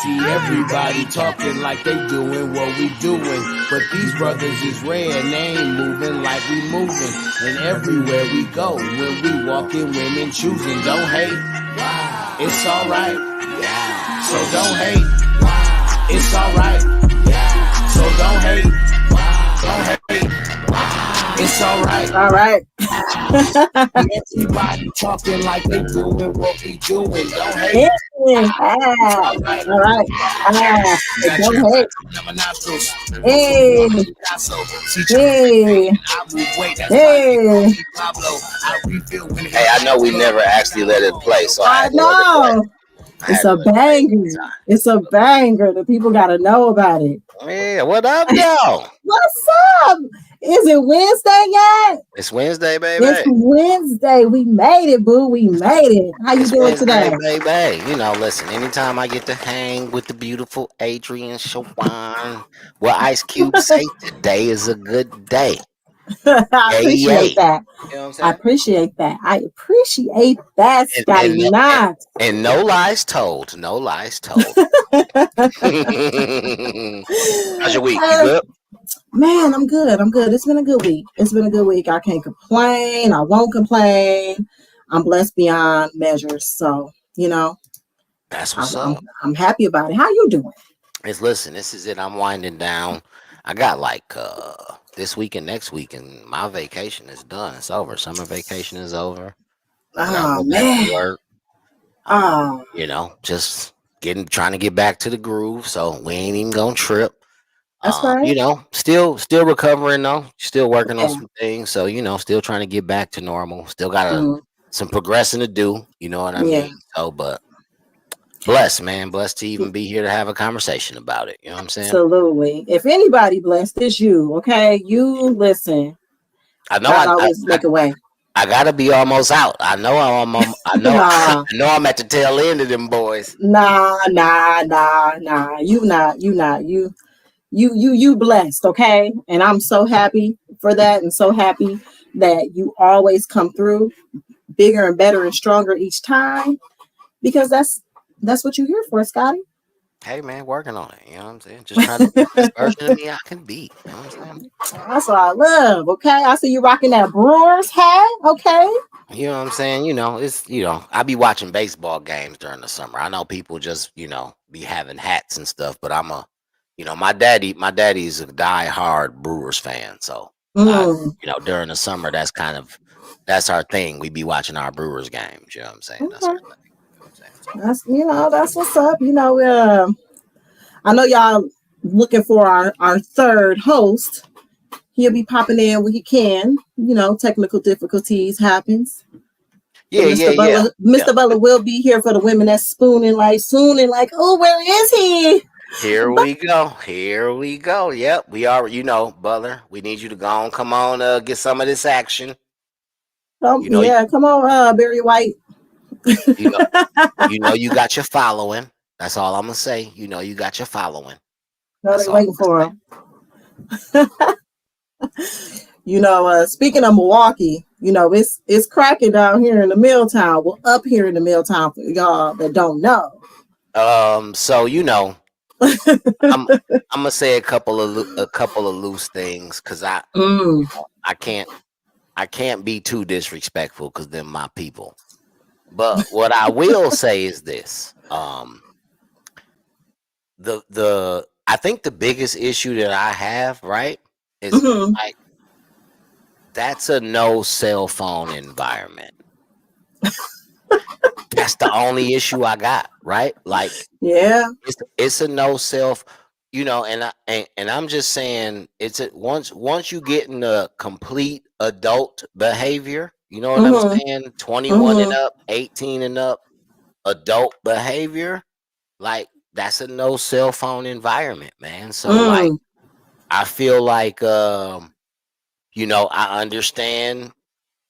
See everybody talking like they doing what we doing, but these brothers is rare and they ain't moving like we moving. And everywhere we go, when we walking, women choosing. Don't hate, it's alright. So don't hate, it's alright. So don't hate, it's alright. All right. Everybody talking like they doing what we doing. Don't hate. All right. Don't hate. Hey. Hey, I know we never actually let it play, so I know. It's a banger. It's a banger. The people got to know about it. Yeah, what up, y'all? What's up? Is it Wednesday yet? It's Wednesday, baby. It's Wednesday. We made it, boo. We made it. How you doing today? Baby. You know, listen, anytime I get to hang with the beautiful Adrian Shawan, well, Ice Cube say today is a good day. I appreciate that. You know what I'm saying? I appreciate that, Scotty. And no lies told. No lies told. How's your week? You good? Man, I'm good. It's been a good week. I can't complain. I won't complain. I'm blessed beyond measures. So, you know, that's what's up. I'm happy about it. How you doing? Listen, this is it. I'm winding down. I got like this week and next week, and my vacation is done. It's over. Summer vacation is over. Oh man. Work. You know, just trying to get back to the groove. So we ain't even gonna trip. That's right. You know, still recovering though. Still working on some things. So, you know, still trying to get back to normal. Still got some progressing to do. You know what I mean? So, but blessed, man. Blessed to even be here to have a conversation about it. You know what I'm saying? Absolutely. If anybody blessed, it's you. Okay, you listen. I know. I always make a way. I gotta be almost out. I know I'm at the tail end of them boys. Nah. You blessed, okay? And I'm so happy for that, and so happy that you always come through bigger and better and stronger each time, because that's what you're here for, Scotty. Hey man, working on it. You know what I'm saying? Just trying to be the best version of me I can be. You know what I'm saying? That's what I love. Okay, I see you rocking that Brewers hat. Okay. You know what I'm saying? You know, I be watching baseball games during the summer. I know people just, you know, be having hats and stuff, but my daddy's a die-hard Brewers fan. So, you know, during the summer, that's our thing. We be watching our Brewers games. You know what I'm saying? Okay. That's our thing. That's what's up. You know, I know y'all looking for our third host. He'll be popping in when he can. You know, technical difficulties happens. Mr. Butler will be here for the women that's swooning like, oh, where is he? Here we go. Yep, we are. You know, Butler, we need you to go on. Come on, get some of this action. Come on, Barry White. You know, you got your following. That's all I'm gonna say. You know, you got your following. No, they're waiting for him. You know, speaking of Milwaukee, you know, it's cracking down here in the Milltown. Well, up here in the Milltown for y'all that don't know. So you know, I'm gonna say a couple of loose things because I can't be too disrespectful because they're my people. But what I will say is this: I think the biggest issue that I have, right, is like that's a no cell phone environment. That's the only issue I got, right? Like, yeah, it's a no self, you know, and I'm just saying once you get in the complete adult behavior, you know what I'm saying? 21 and up, 18 and up, adult behavior, like that's a no cell phone environment, man. So like, I feel like, you know, I understand,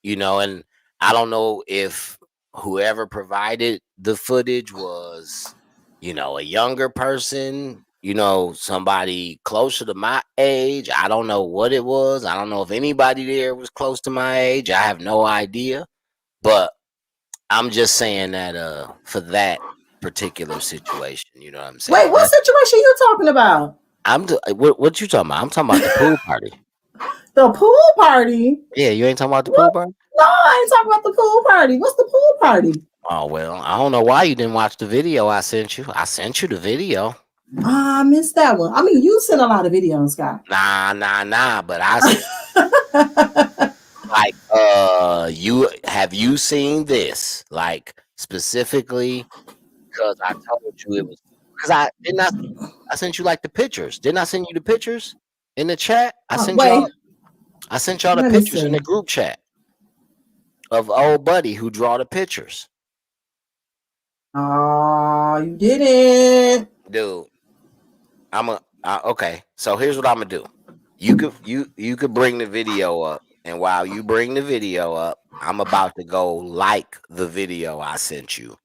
you know, and I don't know if whoever provided the footage was, you know, a younger person, you know, somebody closer to my age. I don't know what it was. I don't know if anybody there was close to my age. I have no idea. But I'm just saying that for that particular situation. You know what I'm saying? Wait, what situation you talking about? What you talking about? I'm talking about the pool party. The pool party? Yeah, you ain't talking about the pool party? No, I ain't talking about the pool party. What's the pool party? Oh well, I don't know why you didn't watch the video I sent you. I sent you the video. I missed that one. I mean, you sent a lot of videos, Scott. Nah. But like, you seen this? Like specifically because I told you it was because I sent you like the pictures. Didn't I send you the pictures in the chat? I sent y'all the pictures in the group chat of old buddy who draw the pictures. Oh, you didn't, dude. Okay. So here's what I'm gonna do. You could bring the video up, and while you bring the video up, I'm about to go like the video I sent you.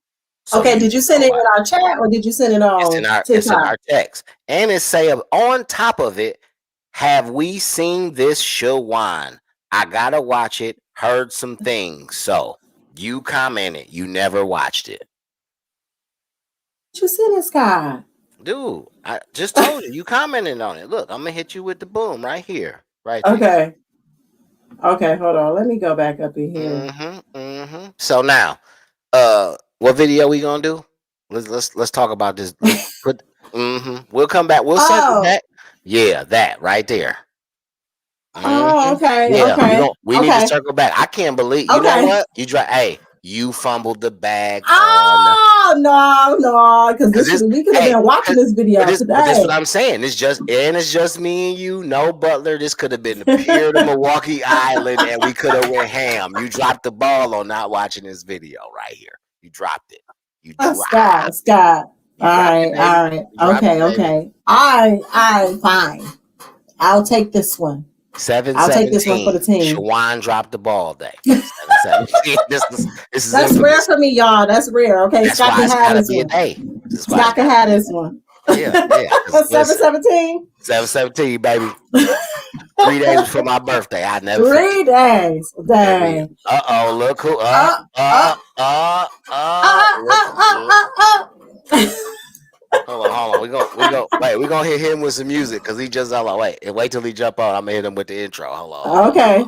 So okay, did you send it in our chat or did you send it on TikTok? It's in our text, and it say on top of it, have we seen this Shawan? I gotta watch it. Heard some things, so you commented you never watched it. You sent it, Scott. Dude, I just told you. You commented on it. Look, I'm gonna hit you with the boom right here, right there. Okay. Okay, hold on. Let me go back up in here. So now, what video we gonna do? Let's talk about this. We'll come back. We'll circle back. Yeah, that right there. Oh, okay. Yeah, okay. We need to circle back. I can't believe. You know what? You fumbled the bag. Oh no, because we could have been watching this video today. That's what I'm saying. It's just me and you. No Butler. This could have been the pier to Milwaukee Island, and we could have went ham. You dropped the ball on not watching this video right here. You dropped it. You dropped Scott. All right. Okay. All right, fine. I'll take this one. 7-17. I'll take this one for the team. Shawan dropped the ball day. That's rare for me, y'all. That's rare. Okay, Scott can have this one. Scott can have this one. Yeah. 7-17. 7-17, baby. 3 days before my birthday. I never. 3 days. Dang. Look who. Hold on. We gonna hit him with some music because he just wait till he jump on. I'm gonna hit him with the intro. Hold on. Okay.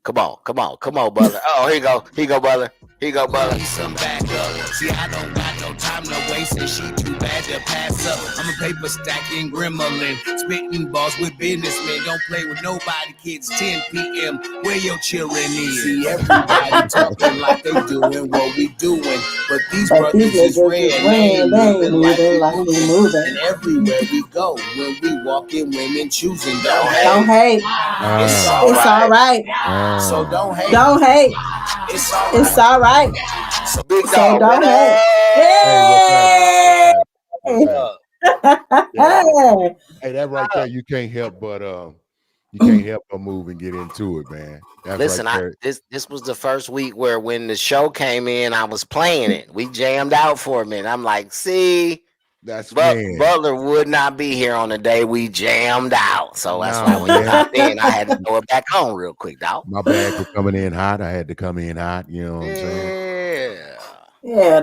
Come on, brother. Oh, here you go, brother. Some back up. See, I don't got no time to waste, and she too bad to pass up. I'm a paper stacking gremlin, spitting balls with businessmen. Don't play with nobody, kids. 10 p.m. Where your children is. See, everybody talking like they doing what we doing, but these brothers is red. They moving like we moving. And everywhere we go, when we walk in, women choosing. Don't hate. It's all right. So don't hate. Don't hate. It's all right. So big dog. Don't hate. Hey, that right there, you can't help but move and get into it, man. That's Listen, right this was the first week where when the show came in, I was playing it. We jammed out for a minute. I'm like, see, Butler would not be here on the day we jammed out. So that's why when you hopped in, I had to throw it back on real quick, dog. My bag was coming in hot. I had to come in hot. You know what I'm saying? Yeah.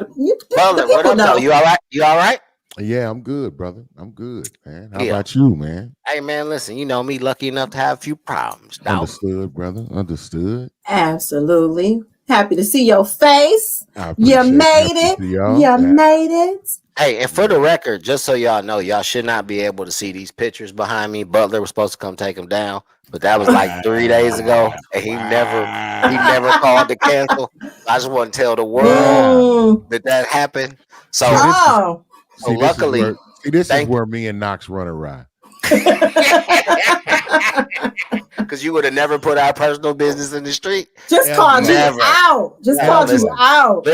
Butler, what up, though? You all right? Yeah, I'm good, brother. I'm good, man. How about you, man? Hey, man, listen, you know me, lucky enough to have a few problems, dog. Understood, brother. Understood. Absolutely. Happy to see your face. You made it. You made it. Hey, and for the record, just so y'all know, y'all should not be able to see these pictures behind me. Butler was supposed to come take them down, but that was like 3 days ago, and he never called to cancel. I just want to tell the world that happened. So, luckily, this is where me and Knox run a ride. Because you would have never put our personal business in the street. Just called you out. Just called you out.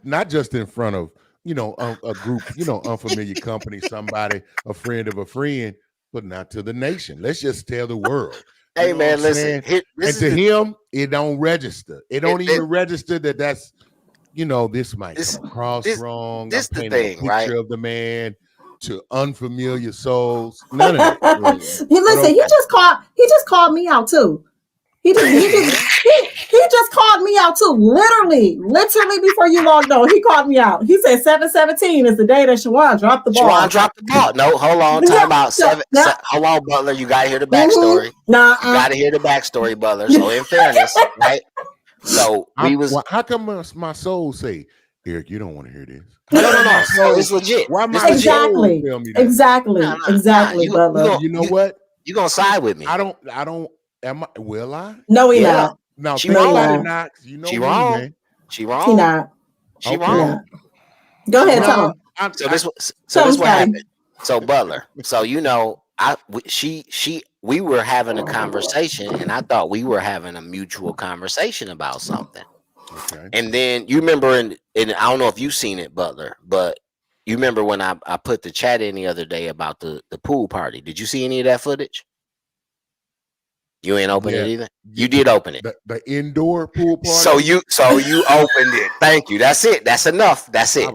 Not just in front of a group, unfamiliar company, somebody, a friend of a friend, but not to the nation. Let's just tell the world. Hey, man, listen. And to him, it don't register. It don't even register that's, this might come across wrong. This the thing, right? Of the man to unfamiliar souls. None of that. He just called me out too. He just called me out too. Literally before you logged on, he called me out. He said 7/17 is the day that Shawan dropped the ball. Shawan dropped the ball. No, hold on. Time about seven. Hold on, Butler. You gotta hear the backstory. You gotta hear the backstory, Butler. So in fairness, right? So how come my soul say, Eric, you don't want to hear this? No. So it's legit. Why my exactly. soul tell me that? Exactly, Butler. You know what? You gonna side with me? I don't. Am I? Will I? No, he not. No, she wrong. Knox. You know she me, wrong. Man. She wrong. He not. She wrong. Go ahead, tell him. So this what happened. So Butler. So we were having a conversation, and I thought we were having a mutual conversation about something. Okay. And then you remember, and I don't know if you've seen it, Butler, but you remember when I put the chat in the other day about the pool party. Did you see any of that footage? You ain't opened it either. You did open it. The indoor pool party. So you opened it. Thank you. That's it. That's enough. That's it.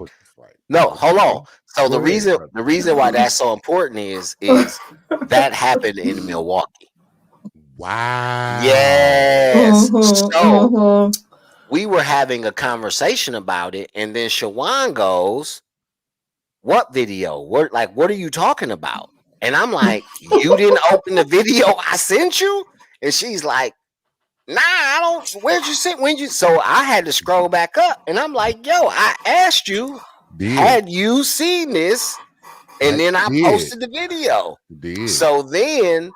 No, hold on. So the reason why that's so important is that happened in Milwaukee. Wow. Yes. So we were having a conversation about it, and then Shawan goes, "What video? What are you talking about?" And I'm like, "You didn't open the video I sent you?" And she's like, "Nah, I don't. Where'd you sit? So I had to scroll back up, and I'm like, "Yo, I asked you, had you seen this?" And then I posted the video. So then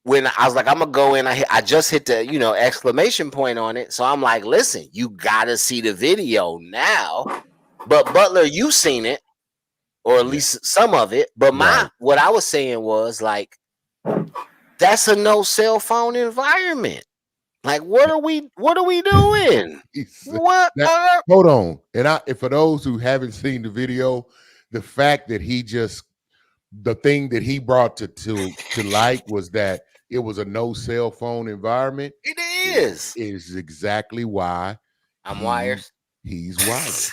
when I was like, I'm gonna go in, I just hit the exclamation point on it. So I'm like, listen, you gotta see the video now. But Butler, you seen it, or at least some of it. But what I was saying was like, that's a no cell phone environment. Like, what are we doing? Hold on. And for those who haven't seen the video, the fact that the thing that he brought to light was that it was a no cell phone environment. It is exactly why I'm wired. He's wired.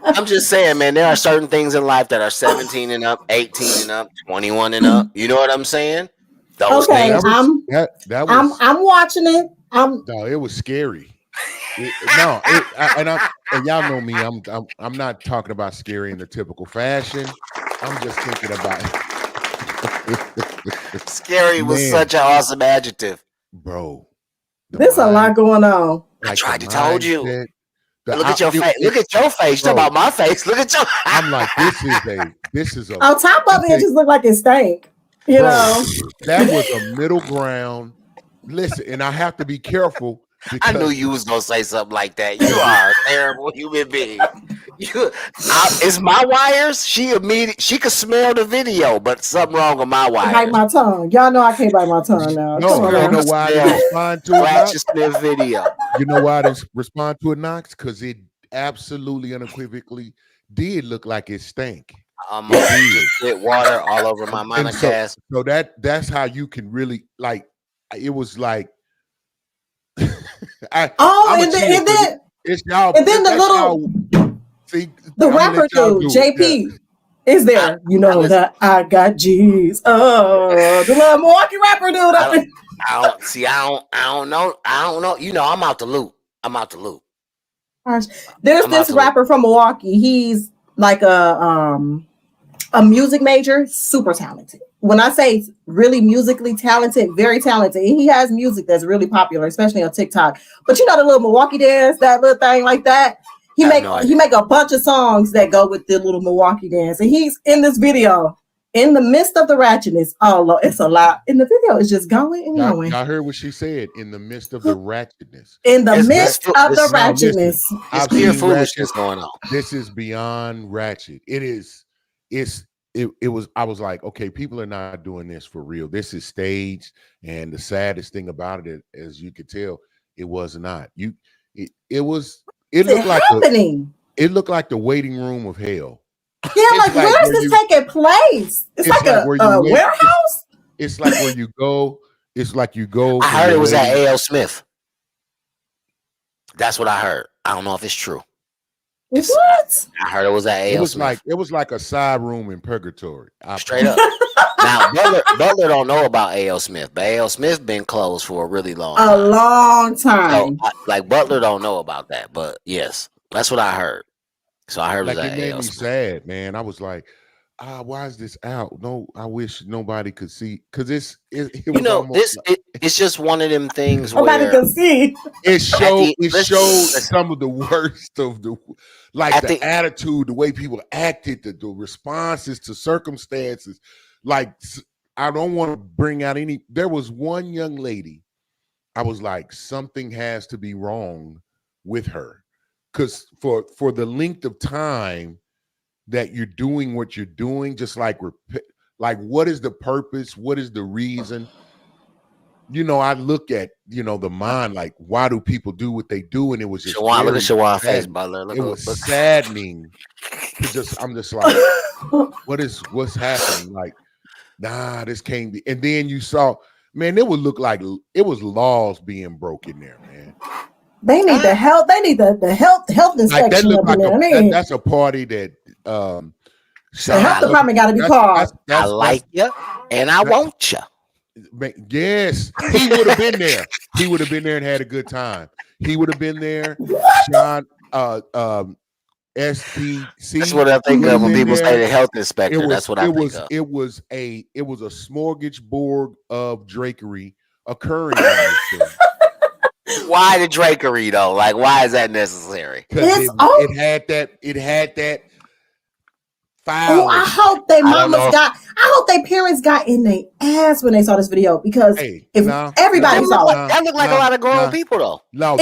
I'm just saying, man, there are certain things in life that are 17 and up, 18 and up, 21 and up. You know what I'm saying? Those things. I'm watching it. No, it was scary. And y'all know me. I'm not talking about scary in the typical fashion. I'm just thinking about scary was such an awesome adjective, bro. There's a lot going on. I tried to tell you. Look at your face. Look at your face. Talk about my face. Look at your. I'm like, this is a. On top of it, just looked like it stank. You know, that was a middle ground. Listen, and I have to be careful. I knew you was gonna say something like that. You are a terrible human being. It's my wires. She could smell the video, but something wrong with my wires. Bite my tongue. Y'all know I can't bite my tongue now. No, you know why I respond to it? Video. You know why I respond to it, Knox? Because it absolutely unequivocally did look like it stank. With water all over my monocass. So that's how you can really like. It was like. And then the rapper dude, JP, is there. That I got G's. Oh, the little Milwaukee rapper dude. I don't know. I'm out the loop. There's this rapper from Milwaukee. He's like a music major, super talented. When I say really musically talented, very talented, he has music that's really popular, especially on TikTok. But the little Milwaukee dance, that little thing like that. He make a bunch of songs that go with the little Milwaukee dance, and he's in this video in the midst of the ratchetness. Oh, it's a lot in the video. It's just going and going. I heard what she said. In the midst of the ratchetness. In the midst of the ratchetness. It's pure foolishness going on. This is beyond ratchet. It is. It was. I was like, okay, people are not doing this for real. This is staged, and the saddest thing about it, as you could tell, it was not. It looked like happening. It looked like the waiting room of hell. Yeah, like where is this taking place? It's like a warehouse. It's like where you go. It's like you go. I heard it was at A.L. Smith. That's what I heard. I don't know if it's true. What? I heard it was at A.L. It was like a side room in purgatory. Straight up. Now Butler don't know about A.L. Smith, but A.L. Smith been closed for a really long A time. long So time. like Butler don't know about that, but yes, that's what I heard. So I heard it was Like it at made A.L. me Smith. sad, man. I was like, why is this out? No, I wish nobody could see because it You was know, almost it's just one of them things Nobody where can see. it showed listen, some of the worst of the like at the the attitude, the way people acted, the responses to circumstances. Like I don't want to bring out any. There was one young lady. I was like, something has to be wrong with her, because for the length of time that you're doing what you're doing, just like what is the purpose? What is the reason? You know, I look at, the mind, like, why do people do what they do? And it was just Shawan, look at very Shawan's face, saddening. Butler. It was Look. saddening to I'm just like, what's happening? Like, nah, this can't be. And then you saw, man, it would look like it was laws being broken there, man. They need the help. They need the health Like that inspection looked up in like there. that's a party that The So health department got to be called. I like you and I want you. Yes, he would have been there. He would have been there and had a good time. He would have been there. Sean, STC. That's what I think of when people say the health inspector. That's what I think of. It was a smorgasbord of drakery occurring. On this Why the drakery though? Like, why is that necessary? Because it had that. Oh, I hope they I hope their parents got in their ass when they saw this video, because everybody saw it. That looked like a lot of grown people though. No,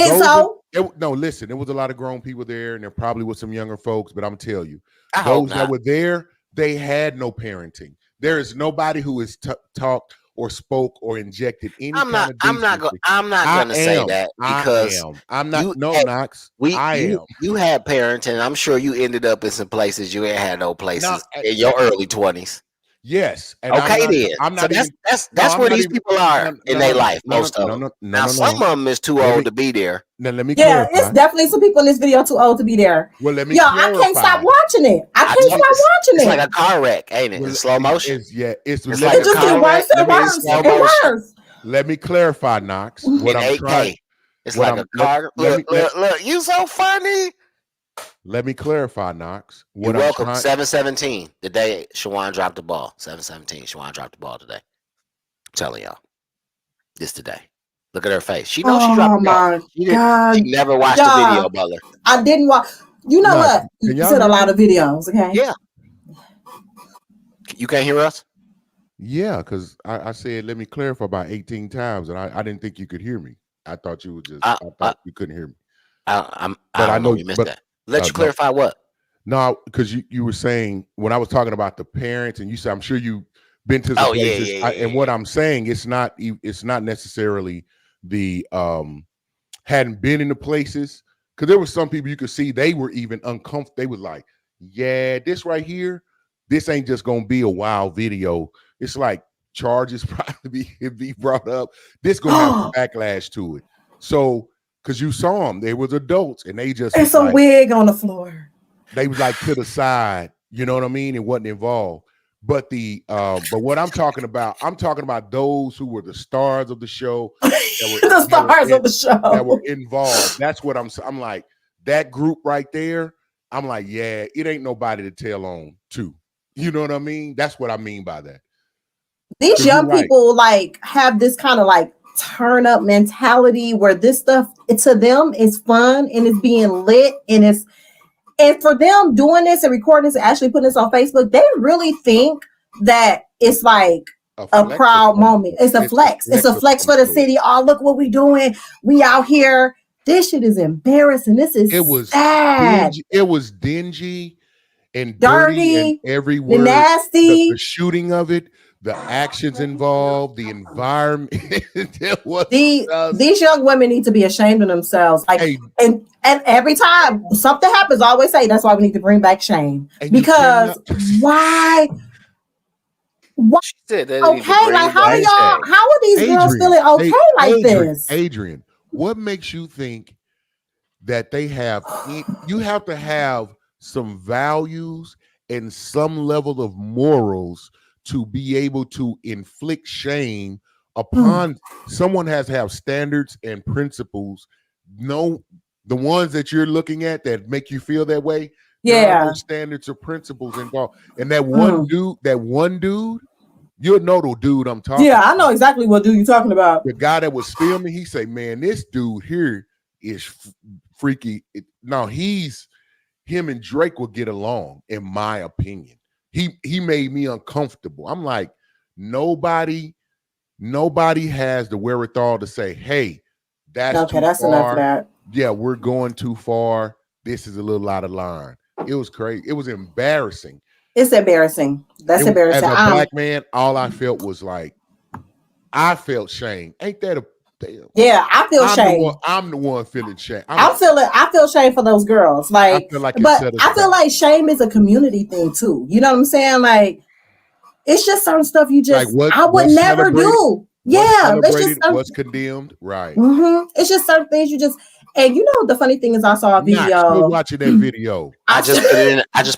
listen, there was a lot of grown people there, and there probably was some younger folks, but I'm gonna tell you, I hope that were there, they had no parenting. There is nobody who has talked or spoke or injected any I'm not gonna say that, because I'm not. Knox. You had parents, and I'm sure you ended up in some places you ain't had no places in your early 20s. Yes. And okay, I'm not. That's where these people are in their life. Most of them. Now, some of them is too old to be there. Now let me clarify. It's definitely some people in this video too old to be there. Well, let me clarify. I can't stop watching it. It's like a car wreck, ain't it? In slow motion. It's like just get worse and worse and worse. Let me clarify, Knox. What I'm trying. It's like a car. Look, you so funny. Let me clarify, Knox. You're welcome. 7-17. The day Shawan dropped the ball. 7-17. Shawan dropped the ball today. I'm telling y'all. This today. Look at her face. She knows she dropped the ball. She never watched the video, Butler. I didn't watch. You know what? You said a lot of videos, okay? Yeah. You can't hear us? Yeah, because I said, let me clarify about 18 times, and I didn't think you could hear me. I thought you would just, I thought you couldn't hear me. I know you missed that. Let you clarify what? No, because you were saying, when I was talking about the parents, and you said, I'm sure you've been to some places. And what I'm saying, it's not necessarily the hadn't been in the places, because there were some people you could see they were even uncomfortable. They was like, yeah, this right here, this ain't just gonna be a wild video. It's like charges probably be brought up. This gonna have backlash to it. So, because you saw them, they was adults, and they just it's a wig on the floor. They was like to the side, you know what I mean? It wasn't involved. But but what I'm talking about those who were the stars of the show, of the show that were involved. That's what I'm like, that group right there. I'm like, yeah, it ain't nobody to tell on to. You know what I mean? That's what I mean by that. These young people like have this kind of like turn up mentality where this stuff to them is fun and it's being lit, and for them doing this and recording this and actually putting this on Facebook, they really think that it's like a proud moment. It's a flex. It's a flex for the city. Oh, look what we doing. We out here. This shit is embarrassing. This is sad. It was dingy and dirty and every word, nasty. The shooting of it, the actions involved, the environment. These young women need to be ashamed of themselves. Like, and every time something happens, I always say that's why we need to bring back shame. Because why? Okay, like how are these girls feeling okay like this? Adrian, what makes you think that they have? You have to have some values and some level of morals to be able to inflict shame upon someone has to have standards and principles. No, the ones that you're looking at that make you feel that way. There are no standards or principles involved. And that one dude, you'll know the dude I'm talking about. I know exactly what dude you're talking about. The guy that was filming, he say, man, this dude here is freaky. Him and Drake will get along, in my opinion. He made me uncomfortable. I'm like, nobody has the wherewithal to say, hey, that's enough of that. Yeah, we're going too far. This is a little out of line. It was crazy. It was embarrassing. It's embarrassing. That's embarrassing. As a black man, all I felt was like, I felt shame. Ain't that a damn? Yeah, I feel shame. I'm the one feeling shame. I feel shame for those girls. Like, I feel like shame is a community thing too. You know what I'm saying? Like, it's just certain stuff you just I would never do. Yeah, what's condemned, right? It's just certain things you just. And you know the funny thing is, I saw a video. Still watching that video. I just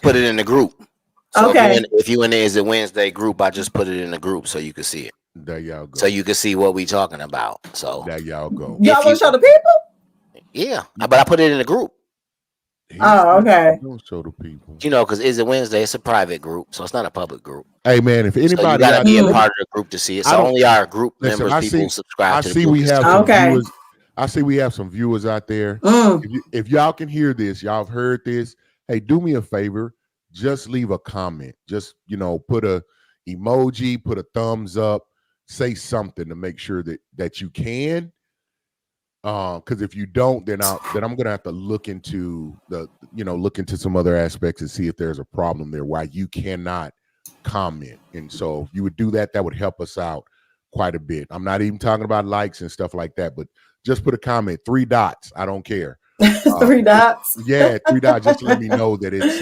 put it in the group. So okay. If you in there, is a Wednesday group, I just put it in the group so you can see it. There y'all go. So you can see what we talking about. So there y'all go. Y'all want to show the people? Yeah, but I put it in the group. Okay. Don't show the people. You know, because Is It Wednesday? It's a private group, so it's not a public group. Hey man, if anybody, so you gotta be a part of the group to see it. So only our group members, people subscribe to the group. We have some viewers. I see we have some viewers out there. If y'all can hear this, y'all have heard this. Hey, do me a favor. Just leave a comment. Just, put a emoji, put a thumbs up, say something to make sure that you can. Because if you don't, then I'm gonna have to look into some other aspects and see if there's a problem there why you cannot comment. And so if you would do that, that would help us out quite a bit. I'm not even talking about likes and stuff like that, but just put a comment, 3 dots. I don't care. 3 dots. Yeah, 3 dots. Just to let me know that it's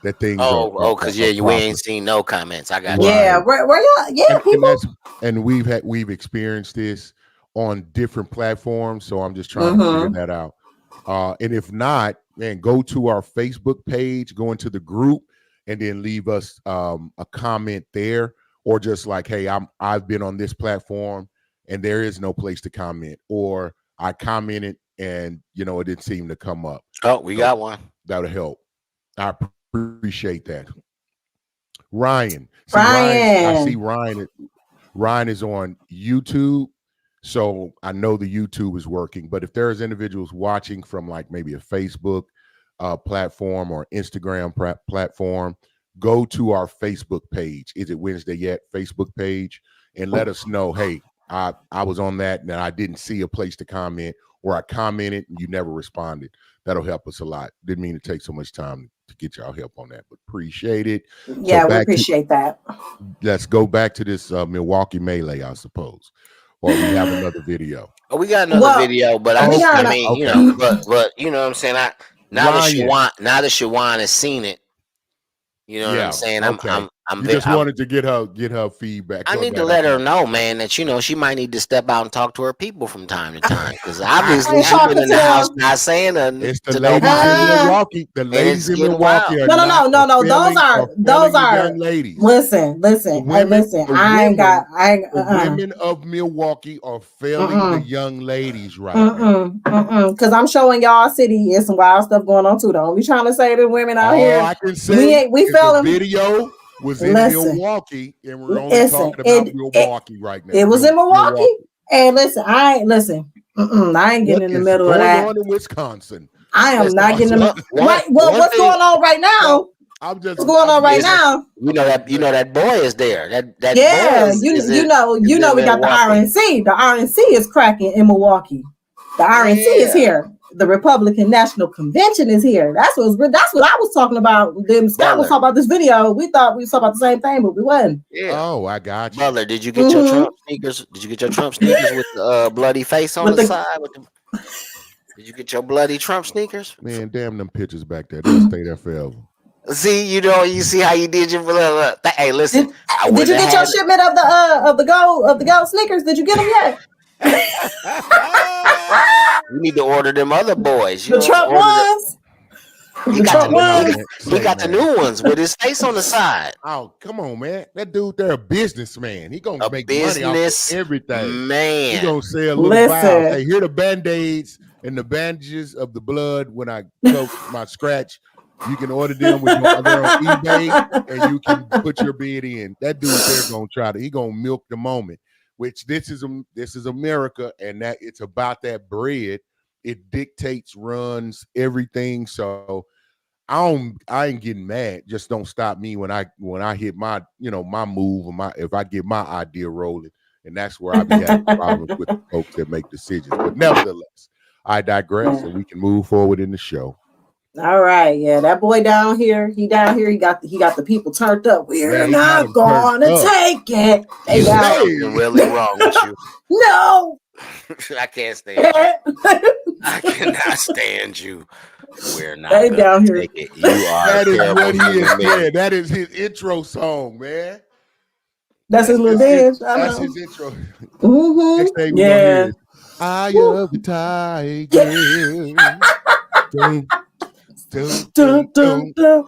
that thing. Because we ain't seen no comments. I got yeah. Where y'all? Yeah, people. And we've experienced this on different platforms, so I'm just trying to figure that out. And if not, man, go to our Facebook page, go into the group, and then leave us a comment there, or just like, hey, I've been on this platform and there is no place to comment, or I commented and it didn't seem to come up. Oh, we got one. That'll help. I appreciate that. Ryan. I see Ryan. Ryan is on YouTube, so I know the YouTube is working. But if there's individuals watching from like maybe a Facebook platform or Instagram platform, go to our Facebook page. Is It Wednesday Yet? Facebook page, and let us know, hey, I was on that and I didn't see a place to comment, or I commented and you never responded. That'll help us a lot. Didn't mean to take so much time to get y'all help on that, but appreciate it. Yeah, we appreciate that. Let's go back to this Milwaukee Melee, I suppose. Or we have another video. Oh, we got another video, but but you know what I'm saying? Now that Shawan has seen it, you know what I'm saying? I'm just wanted to get her feedback. I need to let her know, man, that she might need to step out and talk to her people from time to time, because obviously she's been in the house not saying nothing. It's the ladies in Milwaukee. The ladies in Milwaukee. No. Those are young ladies. Listen. Women of Milwaukee are failing the young ladies right now. Because I'm showing y'all city is some wild stuff going on too. Don't be trying to say the women out here. I can say we failing. Video was in Milwaukee, and we're only talking about Milwaukee right now. It was in Milwaukee. And I ain't getting in the middle of that. Going on in Wisconsin. I am not getting in the what's going on right now? I'm just what's going on right now? You know that boy is there. That yeah, boy you know we got the RNC. The RNC is cracking in Milwaukee. The RNC is here. The Republican National Convention is here. That's what I was talking about. Scott was talking about this video. We thought we was talking about the same thing, but we wasn't. Yeah. Oh, I got you. Butler, did you get your Trump sneakers? Did you get your Trump sneakers with the bloody face on the side? Did you get your bloody Trump sneakers? Man, damn them pictures back there. They'll stay there forever. See, you see how you did your hey, listen. Did you get your shipment of the gold sneakers? Did you get them yet? You need to order them other boys. The Trump ones. He The got the Trump new, ones. he got the new ones with his face on the side. Oh, come on, man. That dude, they're a businessman. He gonna A make money off of business everything. He man. gonna sell little vials. Listen. Hey, here the band-aids and the bandages of the blood when I coat my scratch. You can order them with they're on eBay and you can put your bid in. That dude there he gonna milk the moment. Which this is America, and that it's about that bread. It dictates, runs everything. So I ain't getting mad. Just don't stop me when I hit my my move or if I get my idea rolling. And that's where I be having problems with the folks that make decisions. But nevertheless, I digress, and we can move forward in the show. All right, yeah, that boy down here, he got the people turned up. We're not gonna take it. Hey, something really wrong with you. No, I can't stand you. I cannot stand you. We're not gonna down here. take it. You are that is what he is playing. That is his intro song, man. That's his little dance. That's his intro. Mm-hmm. Next thing we gonna hear is Eye of the Tiger. Dun, dun, dun.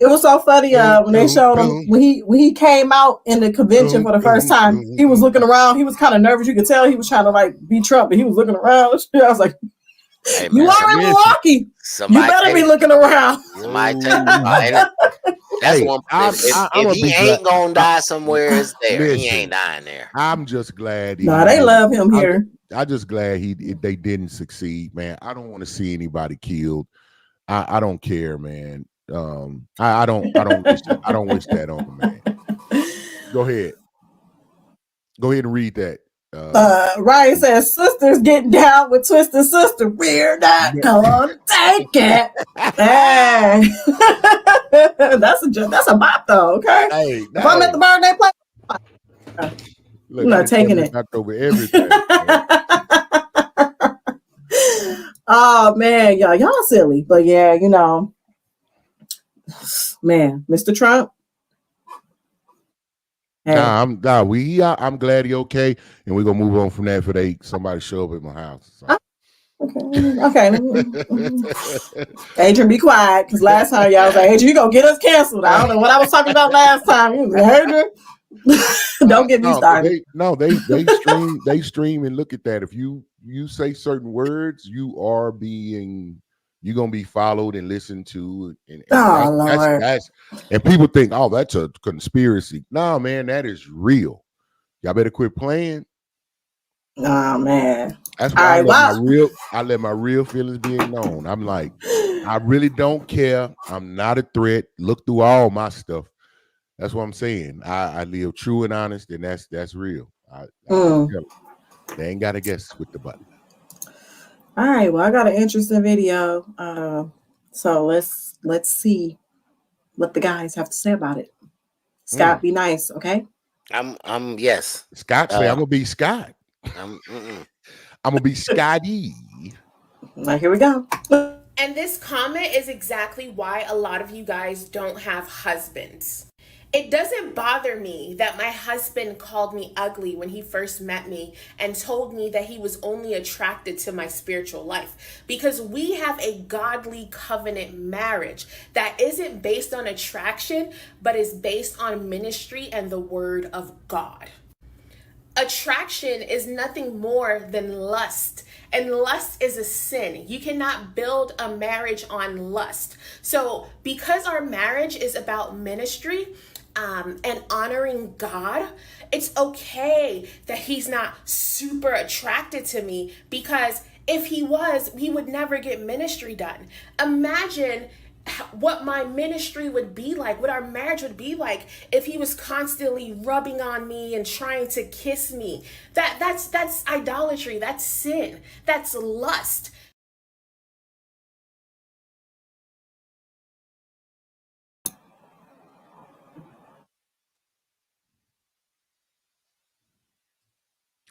It was so funny when they showed him when he came out in the convention for the first time. He was looking around. He was kind of nervous. You could tell he was trying to like be Trump, but he was looking around. I was like, hey, man, "You are in Milwaukee. You better be looking around." That's one. If he ain't gonna die somewhere, it's there. Listen, he ain't dying there. I'm just glad. They love him here. I'm just glad they didn't succeed, man. I don't want to see anybody killed. I don't care, man. I don't wish that on him, man. Go ahead and read that. Ryan says, "Sisters getting down with Twisted Sister. We're not gonna take it." Hey, that's a bop though. Okay, hey, if I'm at the bar and they play, I'm not taking it. Over everything. Oh man, y'all silly, but yeah, man, Mr. Trump. Hey. I'm glad he okay, and we're gonna move on from that. For somebody show up at my house. So. Okay. Adrian, be quiet, because last time y'all was like, "Adrian, you gonna get us canceled." I don't know what I was talking about last time. You was like, "Adrian, don't get me started." They stream and look at that. If you say certain words, you're gonna be followed and listened to, and and people think, "Oh, that's a conspiracy." No, man, that is real. Y'all better quit playing. Oh man, that's why I let my real feelings be known. I'm like, I really don't care. I'm not a threat. Look through all my stuff. That's what I'm saying. I live true and honest, and that's real. They ain't got to guess with the button. All right. Well, I got an interesting video. So let's see what the guys have to say about it. Scott, be nice, okay? I'm yes. Scott say I'm gonna be Scott. I'm gonna be Scotty. Now here we go. And this comment is exactly why a lot of you guys don't have husbands. It doesn't bother me that my husband called me ugly when he first met me and told me that he was only attracted to my spiritual life, because we have a godly covenant marriage that isn't based on attraction, but is based on ministry and the word of God. Attraction is nothing more than lust, and lust is a sin. You cannot build a marriage on lust. So because our marriage is about ministry, and honoring God, it's okay that he's not super attracted to me, because if he was, we would never get ministry done. Imagine what my ministry would be like, what our marriage would be like if he was constantly rubbing on me and trying to kiss me. That's idolatry, that's sin, that's lust.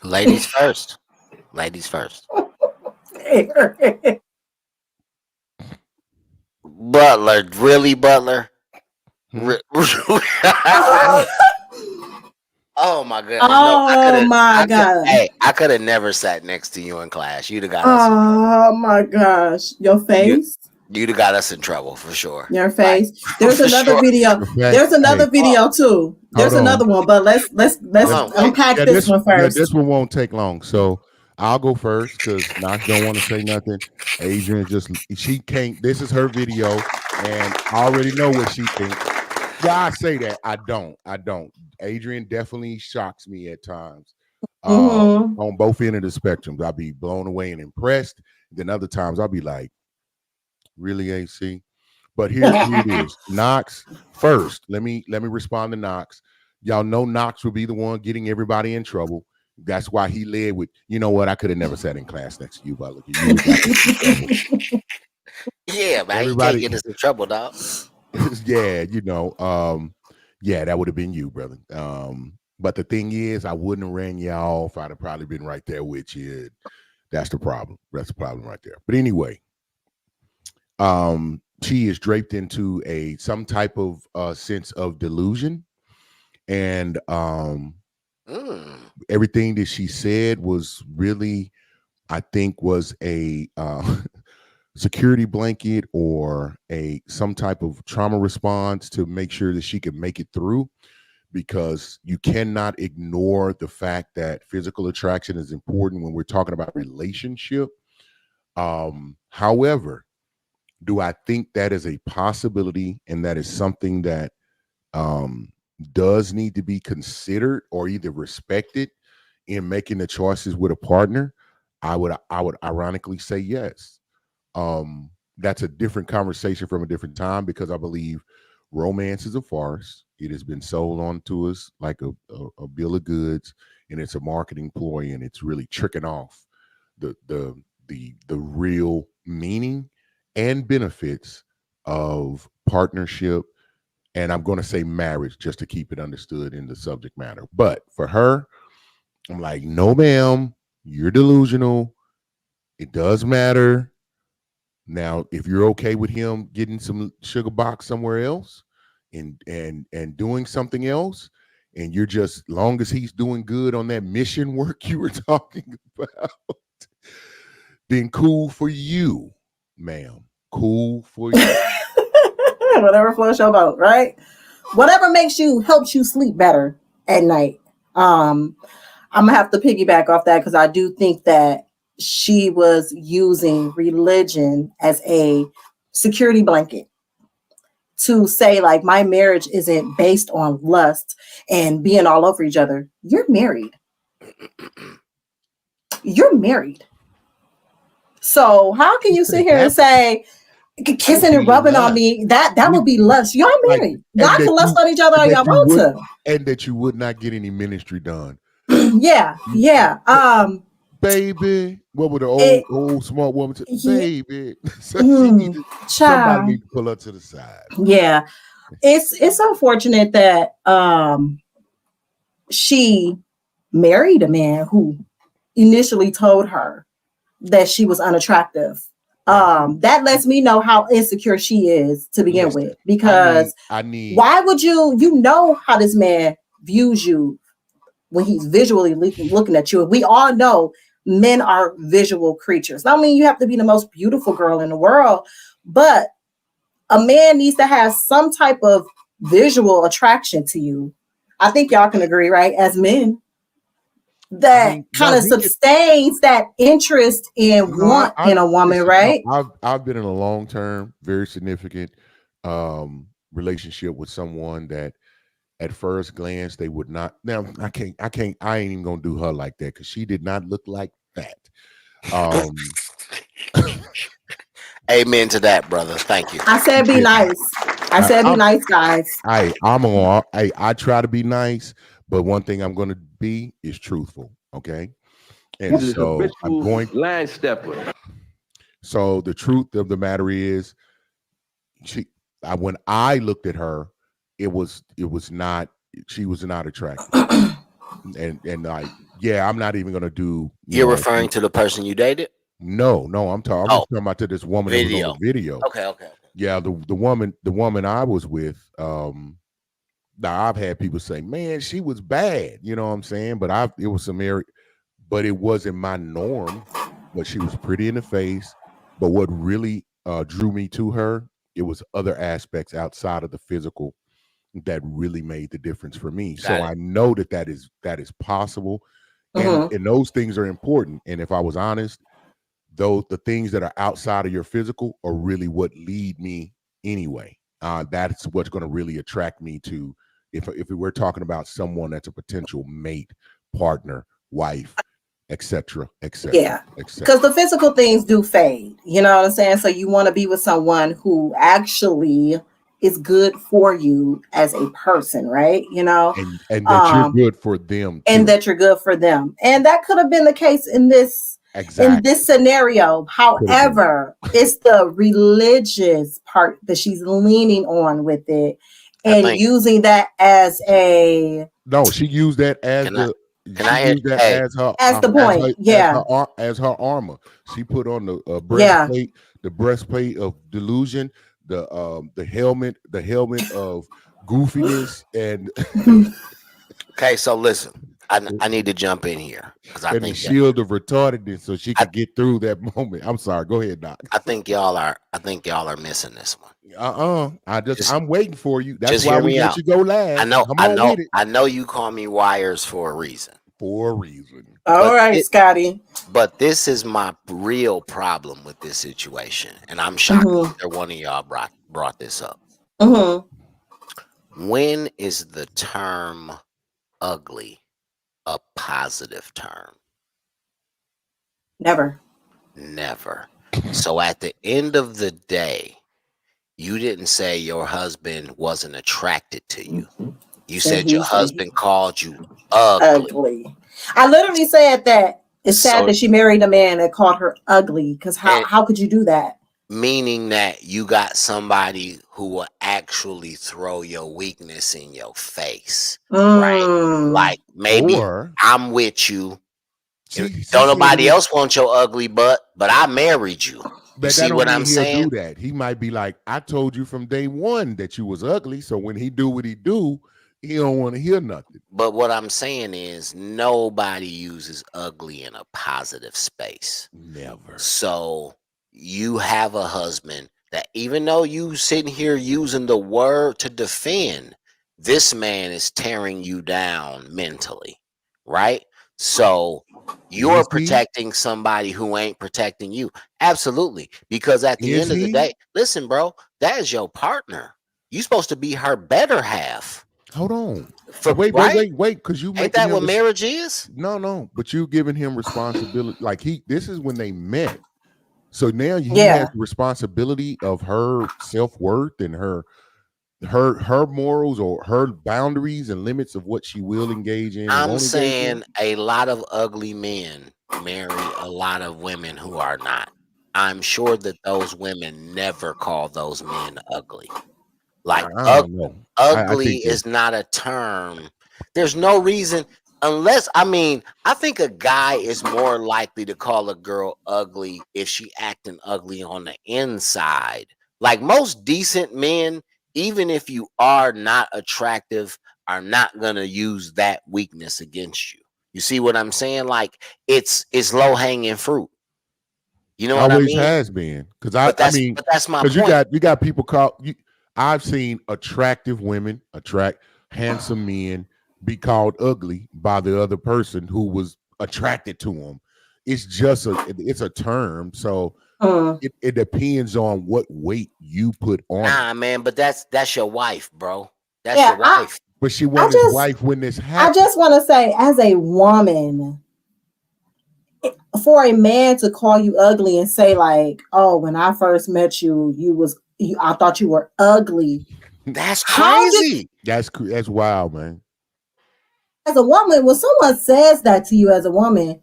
Ladies first. Ladies first. Butler, really, Butler? Oh my goodness! Oh my god! Hey, I could have never sat next to you in class. You'd have got. Oh my gosh! Your face. You'd have got us in trouble for sure. Your face. There's For another sure. video. There's another video too. There's Hold on. another one, but let's unpack this one first. This one won't take long. So I'll go first because Knox don't want to say nothing. Adrian she can't. This is her video, and I already know what she thinks. Yeah, I say that. I don't. Adrian definitely shocks me at times. On both ends of the spectrum. I'll be blown away and impressed. Then other times I'll be like, really, AC? But here's who it is. Knox first. Let me respond to Knox. Y'all know Knox will be the one getting everybody in trouble. That's why he led with, you know what? I could have never sat in class next to you, but look at you. Yeah, man. You can't get us in trouble, dog. Yeah, yeah, that would have been you, brother. But the thing is, I wouldn't have ran you off. I'd have probably been right there with you. That's the problem. That's the problem right there. But anyway, she is draped into some type of sense of delusion, and everything that she said was really, I think, was a security blanket or some type of trauma response to make sure that she could make it through, because you cannot ignore the fact that physical attraction is important when we're talking about relationship. However, do I think that is a possibility and that is something that does need to be considered or either respected in making the choices with a partner? I would ironically say yes. That's a different conversation from a different time, because I believe romance is a farce. It has been sold on to us like a bill of goods, and it's a marketing ploy, and it's really tricking off the real meaning and benefits of partnership. And I'm going to say marriage just to keep it understood in the subject matter. But for her, I'm like, no, ma'am, you're delusional. It does matter. Now, if you're okay with him getting some sugar box somewhere else and doing something else, and you're just, long as he's doing good on that mission work you were talking about, then cool for you, ma'am. Cool for you. Whatever floats your boat, right? Whatever helps you sleep better at night. I'm gonna have to piggyback off that, because I do think that she was using religion as a security blanket to say, like, my marriage isn't based on lust and being all over each other. You're married. You're married. So how can you sit here and say kissing and rubbing on me? That would be lust. Y'all married. Y'all can lust on each other all y'all want to. And that you would not get any ministry done. Yeah. Baby, what would the old smart woman say? Baby, somebody need to pull her to the side. Yeah, it's unfortunate that she married a man who initially told her that she was unattractive. That lets me know how insecure she is to begin with, because why would you know how this man views you when he's visually looking at you? And we all know men are visual creatures. I mean, you have to be the most beautiful girl in the world, but a man needs to have some type of visual attraction to you. I think y'all can agree, right? As men, that kind of sustains that interest in want in a woman, right? I've been in a long-term, very significant relationship with someone that at first glance they would not. Now I ain't even gonna do her like that, because she did not look like that. Amen to that, brother. Thank you. I said be nice. Be nice, guys. I try to be nice, but one thing I'm gonna be is truthful. Okay. And so I'm going line stepper. So the truth of the matter is, when I looked at her, it was not, she was not attractive. and like, yeah, I'm not even gonna do. You're referring to the person you dated? No, I'm talking about to this woman that was on the video. Okay. Yeah, the woman I was with. Now I've had people say, "Man, she was bad," you know what I'm saying? But it was some area, but it wasn't my norm. But she was pretty in the face. But what really drew me to her. It was other aspects outside of the physical that really made the difference for me. So I know that is possible, and those things are important. And if I was honest, the things that are outside of your physical are really what lead me anyway. That's what's going to really attract me to, if we're talking about someone that's a potential mate, partner, wife, etc., etc. Yeah, because the physical things do fade. You know what I'm saying? So you want to be with someone who actually is good for you as a person, right? You know, and that you're good for them, too. and that you're good for them, and that could have been the case in this scenario. However, it's the religious part that she's leaning on with it, and using that as a she used that as as the point, as her armor. She put on the breastplate, the breastplate of delusion, the helmet of goofiness, and okay. So listen, I need to jump in here because I think the shield of retardedness, so she could get through that moment. I'm sorry. Go ahead, Doc. I think y'all are missing this one. I'm waiting for you. That's why we let you go last. I know you call me Wires for a reason. All right, Scotty. But this is my real problem with this situation, and I'm shocked that one of y'all brought this up. When is the term ugly a positive term? Never. So at the end of the day, you didn't say your husband wasn't attracted to you. You said your husband called you ugly. I literally said that it's sad that she married a man that called her ugly, because how could you do that? Meaning that you got somebody who will actually throw your weakness in your face, right? Like, maybe I'm with you. Don't nobody else want your ugly butt, but I married you. You see what I'm saying? Do that. He might be like, I told you from day one that you was ugly. So when he do what he do, he don't want to hear nothing. But what I'm saying is nobody uses ugly in a positive space. Never. So you have a husband that, even though you sitting here using the word to defend, this man is tearing you down mentally, right? So you're protecting somebody who ain't protecting you. Absolutely. Because at the end of the day, listen, bro, that is your partner. You're supposed to be her better half. Hold on. Wait, because you ain't that what marriage is? No. But you giving him responsibility. Like this is when they met. So now he has the responsibility of her self-worth and her morals, or her boundaries and limits of what she will engage in. I'm saying a lot of ugly men marry a lot of women who are not. I'm sure that those women never call those men ugly. Like, ugly is not a term. There's no reason, unless, I think a guy is more likely to call a girl ugly if she acting ugly on the inside. Like, most decent men, even if you are not attractive, are not going to use that weakness against you. You see what I'm saying? Like, it's low-hanging fruit. You know what I mean? Always has been. But that's my point. You got people I've seen attractive women attract handsome men be called ugly by the other person who was attracted to them. It's just it's a term. So it depends on what weight you put on. Nah, man, but that's your wife, bro. That's your wife. But she wasn't his wife when this happened. I just want to say, as a woman, for a man to call you ugly and say, like, oh, when I first met you, I thought you were ugly. That's crazy. That's wild, man. As a woman, when someone says that to you as a woman,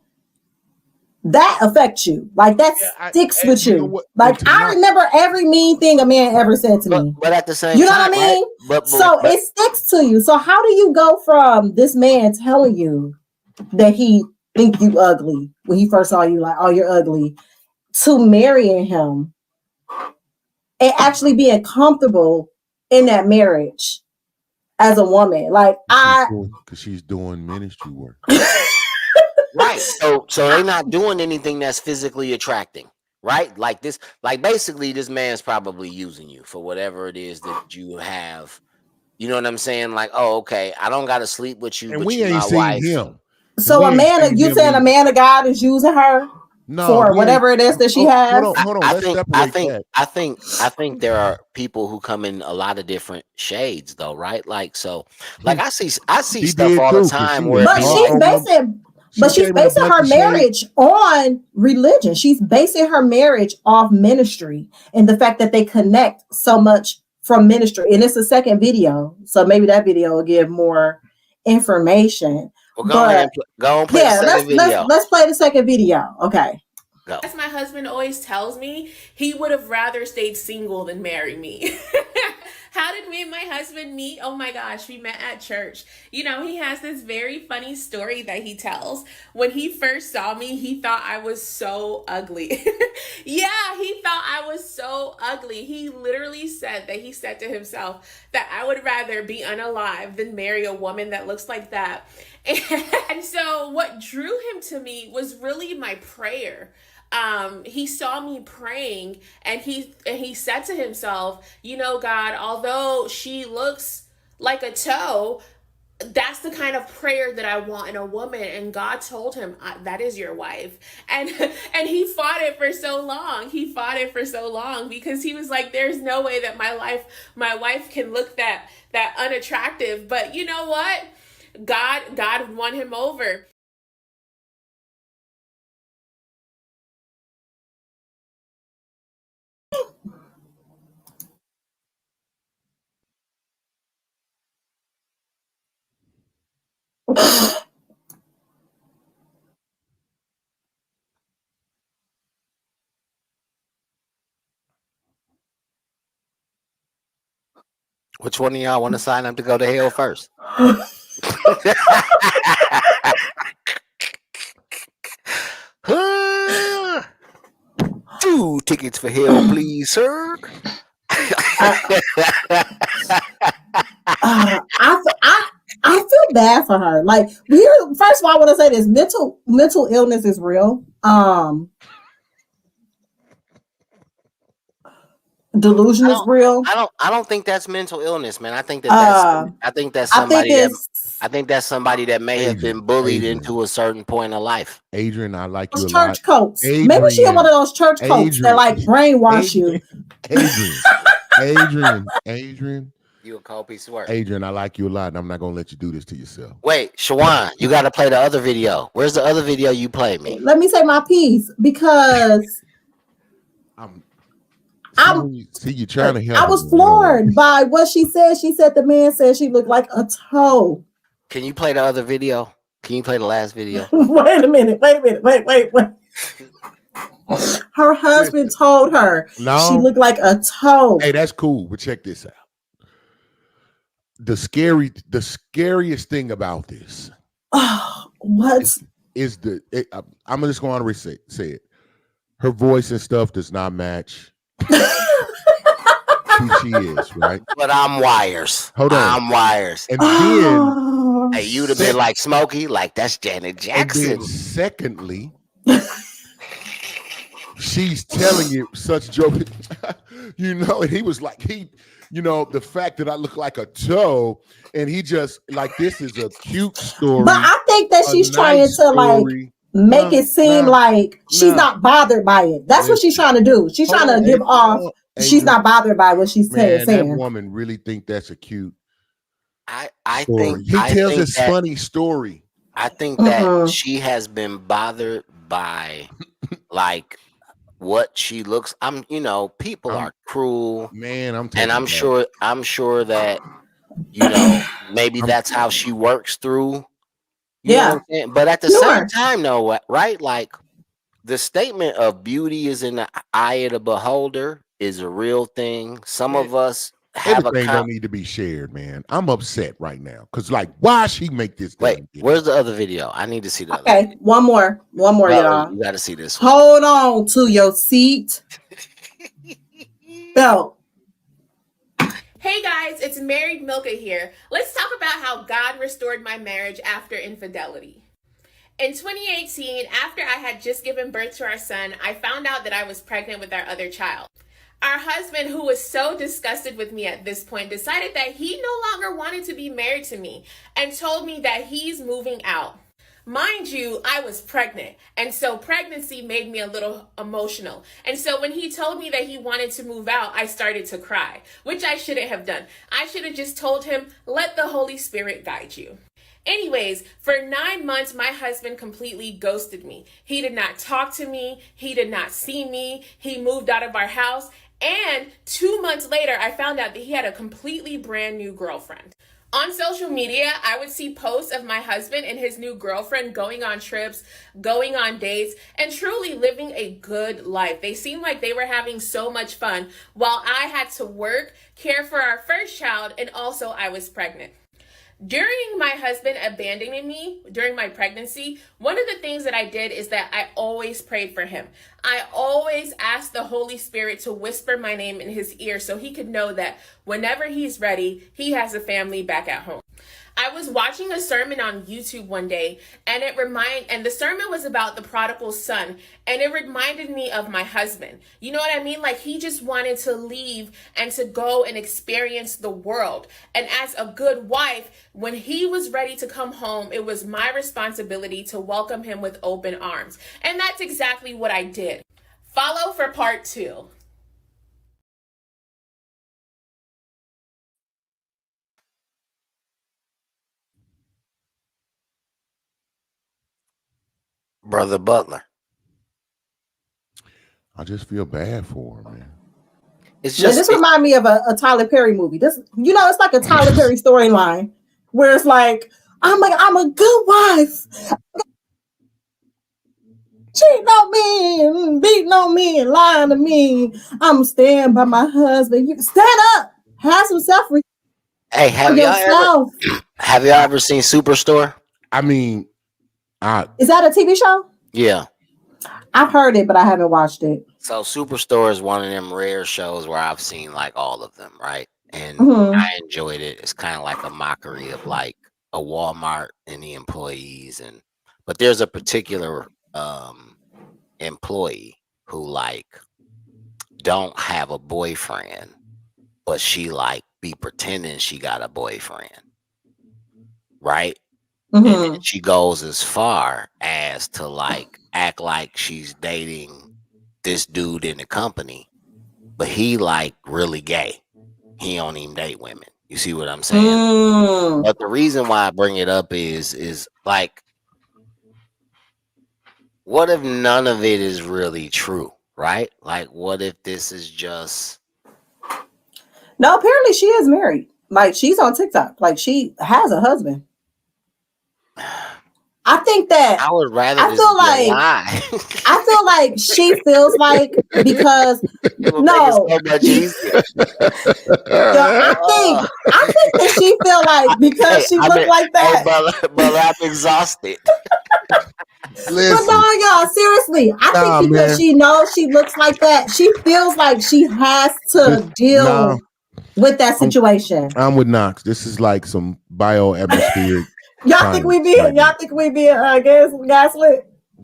that affects you. Like, that sticks with you. I remember every mean thing a man ever said to me. But at the same time, you know what I mean? Right? So it sticks to you. So how do you go from this man telling you that he think you ugly when he first saw you, like, oh, you're ugly, to marrying him and actually being comfortable in that marriage as a woman? Like, because she's doing ministry work. Right. So they're not doing anything that's physically attracting. right? Like this, like basically this man's probably using you for whatever it is that you have. You know what I'm saying? Like, oh, okay, I don't gotta sleep with you, And but we you ain't my seen wife. him. And So we a ain't man, seen you him saying a either. man of God is using her No, for we ain't. whatever it is that she Hold has? on, hold on. I Let's think, I separate think, that. I think there are people who come in a lot of different shades, though, right? Like, so, like I see She stuff did all the too, cause time she where was it But be dark she's like, on one. basing, She she's came in a basing bunch her of shades. marriage on religion. She's basing her marriage off ministry and the fact that they connect so much from ministry. And it's the second video, so maybe that video will give more information. well, go ahead But and go and play the yeah, second video. let's play the second video. Okay. Go. As my husband always tells me, he would have rather stayed single than marry me. How did me and my husband meet? Oh my gosh, we met at church. You know, he has this very funny story that he tells. When he first saw me, he thought I was so ugly. Yeah, he thought I was so ugly. He literally said that he said to himself that I would rather be unalive than marry a woman that looks like that. And so what drew him to me was really my prayer. He saw me praying, and he said to himself, you know, God, although she looks like a toe, that's the kind of prayer that I want in a woman. And God told him, that is your wife. And and he fought it for so long. He fought it for so long because he was like, there's no way that my wife can look that unattractive. But you know what? God won him over. Which one of y'all want to sign up to go to hell first? Two tickets for hell, please, sir. I feel bad for her. Like, first of all, I want to say this: mental illness is real. Delusion is real. I don't think that's mental illness, man. I think Uh, that's I think somebody that it's I think that's somebody that may have been bullied Adrian, into a certain point of life. Adrian, I like you those a lot. church cults. Maybe she had one of those church cults that like brainwash you. Adrian, You a cold piece of work. Adrian, I like you a lot, and I'm not gonna let you do this to yourself. Wait, Shawan, you got to play the other video. Where's the other video you played me? Let me say my piece because you're trying to help. I was floored by what she said. She said the man said she looked like a toe. Can you play the other video? Can you play the last video? Wait a minute. Wait. Her husband told her she looked like a toe. Hey, that's cool, but check this out. The scariest thing about this what is I'm just going to say it. Her voice and stuff does not match who she is, right? But I'm wires. Hold on. I'm wires. And then hey, you'd have been like Smokey, like that's Janet Jackson. And then secondly, she's telling you such joke, and he was like, the fact that I look like a toe, and he just like, this is a cute story. But I think that she's trying to like make it seem like she's not bothered by it. That's what she's trying to do. She's trying to give off. She's not bothered by what she's saying. That woman really think that's a cute. I story. think he tells this funny story. I think that she has been bothered by like what she looks. People are cruel, man. I'm sure that maybe that's how she works through. You know what I'm saying? But at the same time, though, right? Like the statement of beauty is in the eye of the beholder is a real thing. Some of us have everything don't need to be shared, man. I'm upset right now because, like, why she make this? Wait, where's the other video? I need to see the other. Okay, one more, y'all. You got to see this one. Hold on to your seat belt. Hey guys, it's Married Milka here. Let's talk about how God restored my marriage after infidelity. In 2018, after I had just given birth to our son, I found out that I was pregnant with our other child. Our husband, who was so disgusted with me at this point, decided that he no longer wanted to be married to me and told me that he's moving out. Mind you, I was pregnant, and so pregnancy made me a little emotional. And so when he told me that he wanted to move out, I started to cry, which I shouldn't have done. I should have just told him, let the Holy Spirit guide you. Anyways, for 9 months, my husband completely ghosted me. He did not talk to me. He did not see me. He moved out of our house. And 2 months later, I found out that he had a completely brand new girlfriend. On social media, I would see posts of my husband and his new girlfriend going on trips, going on dates, and truly living a good life. They seemed like they were having so much fun while I had to work, care for our first child, and also I was pregnant. During my husband abandoning me during my pregnancy, one of the things that I did is that I always prayed for him. I always asked the Holy Spirit to whisper my name in his ear so he could know that whenever he's ready, he has a family back at home. I was watching a sermon on YouTube one day, and the sermon was about the prodigal son, and it reminded me of my husband. You know what I mean? Like, he just wanted to leave and to go and experience the world. And as a good wife, when he was ready to come home, it was my responsibility to welcome him with open arms. And that's exactly what I did. Follow for part 2. Brother Butler. I just feel bad for him, man. It's Man, just this remind me of a Tyler Perry movie. This, you know, it's like a Tyler Perry storyline where it's like, I'm a good wife. Cheating on me and beating on me and lying to me. I'm staying by my husband. You stand up, have some self-respect Hey, for yourself. have y'all ever seen Superstore? I mean, Is that a TV show? Yeah. I've heard it, but I haven't watched it. So Superstore is one of them rare shows where I've seen like all of them, right? And Mhm. I enjoyed it. It's kind of like a mockery of like a Walmart and the employees, but there's a particular employee who like don't have a boyfriend, but she like be pretending she got a boyfriend, right? And then she goes as far as to like act like she's dating this dude in the company, but he like really gay. He don't even date women. You see what I'm saying? But the reason why I bring it up is like, what if none of it is really true, right? Like, what if this is just... No, apparently she is married. Like, she's on TikTok. Like, she has a husband. I think that I would rather I feel like lie. I feel like she feels like, because no, so much easier. I think that she feel like because she look like that. Hey, brother, I'm exhausted. But no, y'all, seriously, I think because she knows she looks like that, she feels like she has to deal with that situation. I'm with Knox. This is like some bioatmospheric. Y'all think we be gaslit?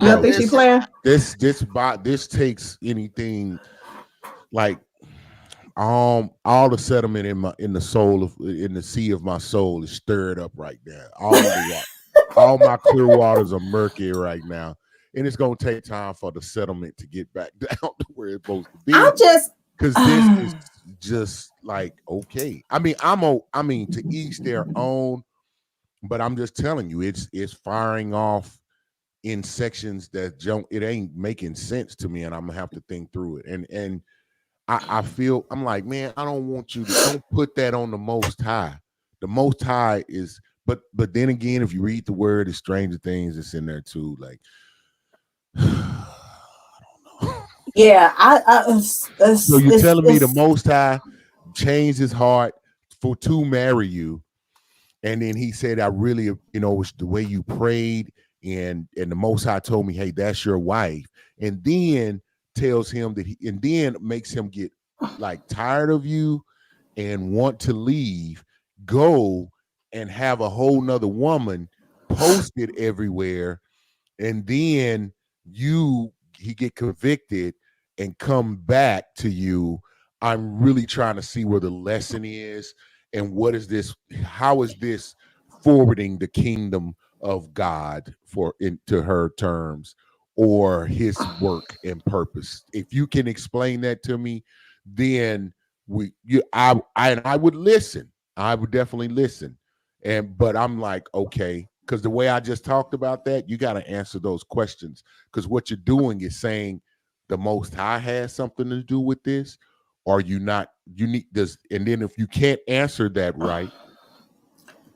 Y'all think she playing? This takes anything like all the sediment in the sea of my soul is stirred up right now. All my clear waters are murky right now, and it's gonna take time for the settlement to get back down to where it's supposed to be. Because this is just like, okay. I mean, to each their own. But I'm just telling you, it's firing off in sections that it ain't making sense to me, and I'm gonna have to think through it. And I feel, I'm like, man, I don't want you to, don't put that on the Most High. The Most High is, but then again, if you read the word, it's Stranger Things, it's in there too. Like, I don't know. Yeah, so you're telling me the Most High changed his heart to marry you? And then he said, I really, it's the way you prayed, and the Most High told me, hey, that's your wife. And then tells him that and then makes him get like tired of you and want to leave, go and have a whole nother woman posted everywhere and then he get convicted and come back to you. I'm really trying to see where the lesson is and what is this, how is this forwarding the kingdom of God for into her terms or his work and purpose. If you can explain that to me, then I would listen. I would definitely listen. But I'm like, okay, because the way I just talked about that, you got to answer those questions. Because what you're doing is saying the Most High has something to do with this, or you not, you need this. And then if you can't answer that right,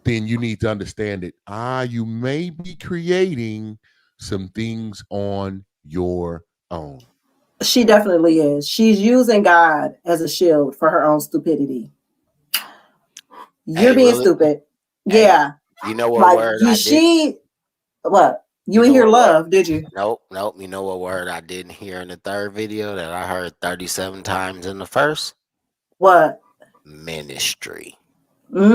then you need to understand that you may be creating some things on your own. She definitely is. She's using God as a shield for her own stupidity. You're being stupid. Hey, yeah. You know what word I did? What? You didn't hear love, did you? Nope. You know what word I didn't hear in the third video that I heard 37 times in the first? What? Ministry. Because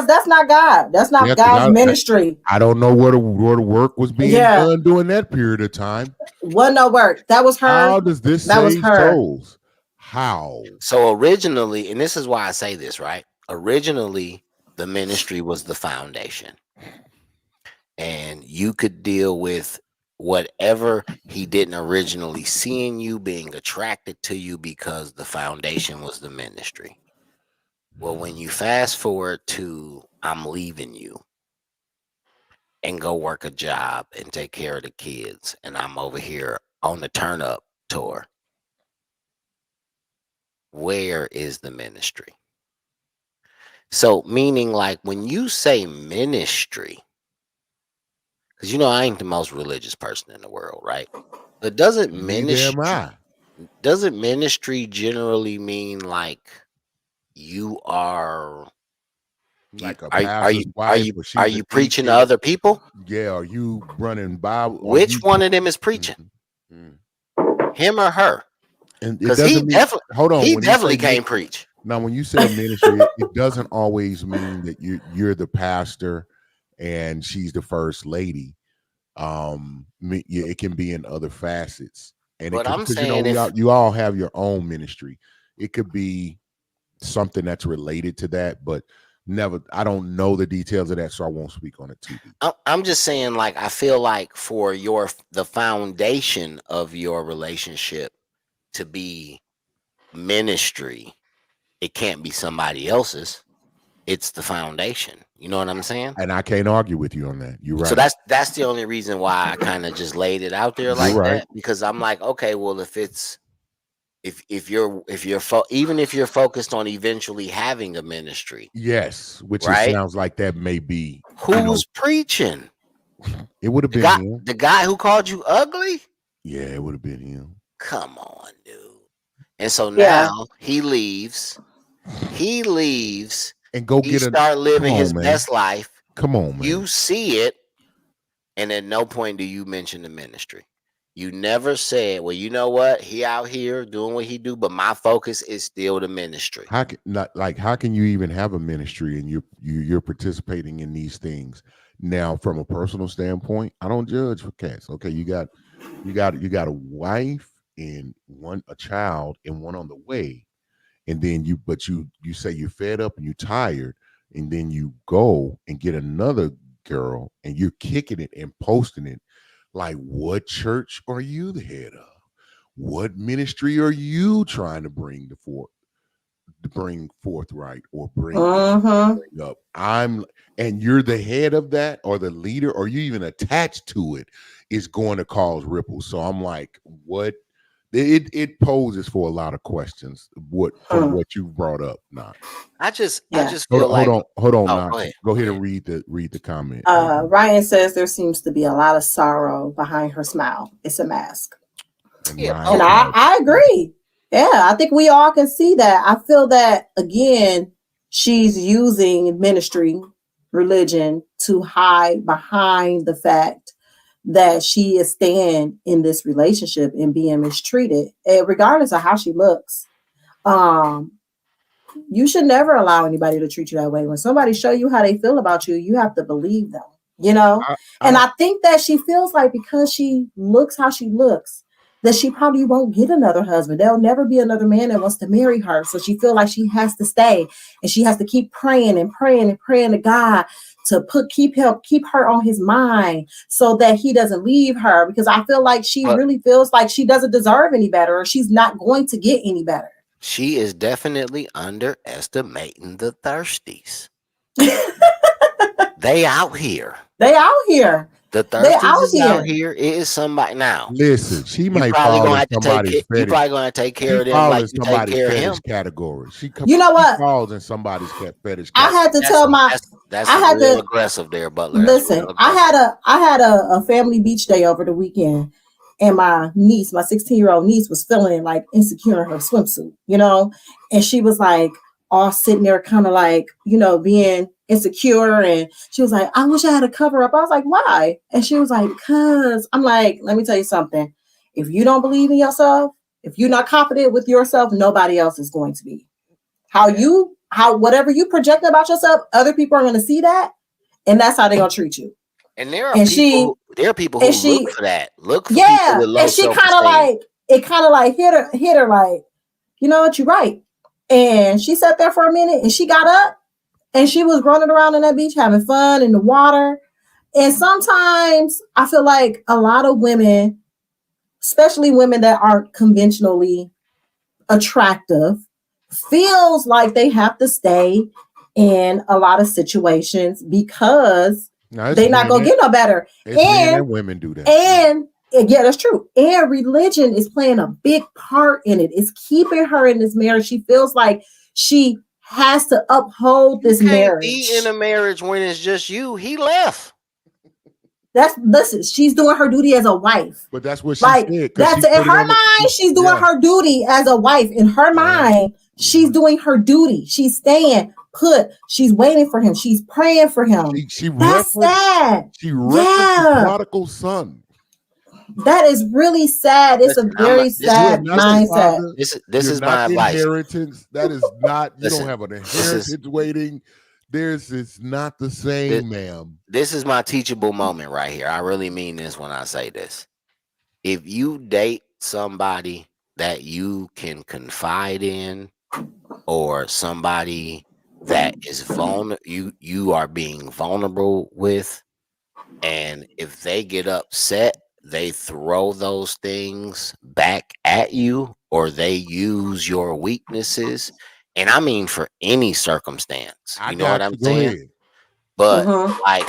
that's not God. That's not God's ministry. I don't know where the work was being done during that period of time. Wasn't no work. That was her. How does this save souls? How? So originally, and this is why I say this, right? Originally, the ministry was the foundation. And you could deal with whatever he didn't originally see in you, being attracted to you because the foundation was the ministry. Well, when you fast forward to I'm leaving you and go work a job and take care of the kids, and I'm over here on the turn up tour, where is the ministry? So meaning like when you say ministry, because you know I ain't the most religious person in the world, right? But doesn't ministry generally mean like you are like a are you preaching to other people? Yeah, are you running Bible? Which one of them is preaching? Him or her? Because he definitely can't preach. Now, when you say ministry, it doesn't always mean that you're the pastor and she's the first lady. It can be in other facets. And but I'm saying you all have your own ministry. It could be something that's related to that, but I don't know the details of that, so I won't speak on it too deep. I'm just saying, like, I feel like for the foundation of your relationship to be ministry, it can't be somebody else's. It's the foundation. You know what I'm saying? And I can't argue with you on that. You're right. So that's the only reason why I kind of just laid it out there like that, because I'm like, okay, well, if you're even if you're focused on eventually having a ministry, yes, which it sounds like that may be who's preaching. It would have been the guy who called you ugly. Yeah, it would have been him. Come on, dude. And so now he leaves and start living his best life. Come on, man. You see it, and at no point do you mention the ministry. You never said, well, you know what? He out here doing what he do, but my focus is still the ministry. How can you even have a ministry and you're participating in these things? Now, from a personal standpoint, I don't judge for cats. Okay, you got a wife and a child and one on the way, and then you say you're fed up and you're tired, and then you go and get another girl and you're kicking it and posting it. Like, what church are you the head of? What ministry are you trying to bring forthright or bring up? And you're the head of that, or the leader, or you even attached to it, is going to cause ripples. So I'm like, what? It poses for a lot of questions. From what you brought up, now. I just feel hold on. Go ahead and read the comment. Ryan says there seems to be a lot of sorrow behind her smile. It's a mask. And I agree. Yeah, I think we all can see that. I feel that again, she's using ministry, religion to hide behind the fact that she is staying in this relationship and being mistreated, and regardless of how she looks. You should never allow anybody to treat you that way. When somebody show you how they feel about you, you have to believe them. you know? And I I think that she feels like because she looks how she looks, that she probably won't get another husband. There'll never be another man that wants to marry her. So she feels like she has to stay and she has to keep praying and praying and praying to God to keep her on his mind so that he doesn't leave her, because I feel like she But really feels like she doesn't deserve any better, or she's not going to get any better. she is definitely underestimating the thirsties. They out here. They out here. The They thirsties out is out here. here. It is somebody now. listen. She You might probably fall gonna in have to take somebody's care. You fetish. probably gonna take care She of them falls like in you take somebody's care of him. fetish category. You know what? She falls in somebody's fetish I category. had to tell my That's I had real to aggressive there, Butler. That's listen. real aggressive. I had a family beach day over the weekend, and my niece, my 16-year-old niece, was feeling like insecure in her swimsuit, you know, and she was like all sitting there, kind of like, you know, being insecure, and she was like, "I wish I had a cover up." I was like, "Why?" And she was like, "Cause," I'm like, "Let me tell you something. If you don't believe in yourself, if you're not confident with yourself, nobody else is going to be. How whatever you project about yourself, other people are going to see that, and that's how they're gonna treat you." And there are And people. There are people who she, look for that. Look for yeah, people with low and she kind of self-esteem. like hit her like, you know what, you're right. And she sat there for a minute, and she got up, and she was running around in that beach having fun in the water. And sometimes I feel like a lot of women, especially women that aren't conventionally attractive, feels like they have to stay in a lot of situations because they're not gonna get no better. Men and women do that. And yeah, that's true. And religion is playing a big part in it. It's keeping her in this marriage. She feels like she has to uphold this marriage. Be in a marriage when it's just you. He left. Listen, she's doing her duty as a wife. But that's what she said. That's in her mind. She's doing her duty as a wife. In her mind, she's doing her duty. She's staying put. She's waiting for him. She's praying for him. That's sad. She referenced the prodigal son. That is really sad. It's a very sad mindset. This is my advice. Inheritance. That is not. You don't have an inheritance waiting. It's not the same, ma'am. This is my teachable moment right here. I really mean this when I say this. If you date somebody that you can confide in, or somebody that is vulnerable, you are being vulnerable with, and if they get upset, they throw those things back at you, or they use your weaknesses. And I mean for any circumstance. You know what I'm saying? But like,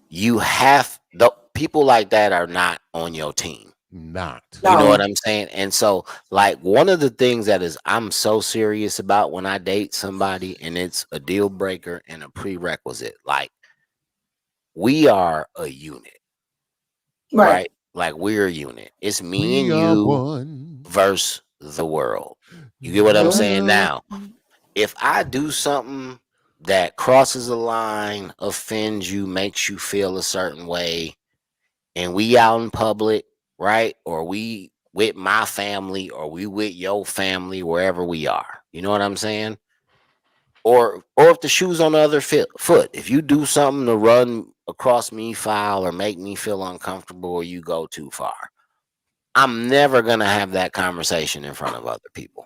you have the people like that are not on your team. You know what I'm saying? And so, like, one of the things that is I'm so serious about when I date somebody, and it's a deal breaker and a prerequisite, like, we are a unit. Right? Like, we're a unit. It's me and you versus the world. You get what I'm saying? Now, if I do something that crosses a line, offends you, makes you feel a certain way, and we out in public, right? Or we with my family, or we with your family, wherever we are. You know what I'm saying? Or if the shoe's on the other foot, if you do something to run across me foul or make me feel uncomfortable, or you go too far, I'm never going to have that conversation in front of other people,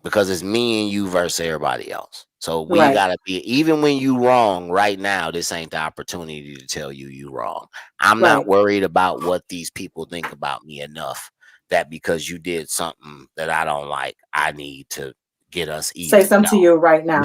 because it's me and you versus everybody else. So we got to be, even when you wrong right now, this ain't the opportunity to tell you wrong. I'm not worried about what these people think about me enough that because you did something that I don't like, I need to get us even. Say something to you right now.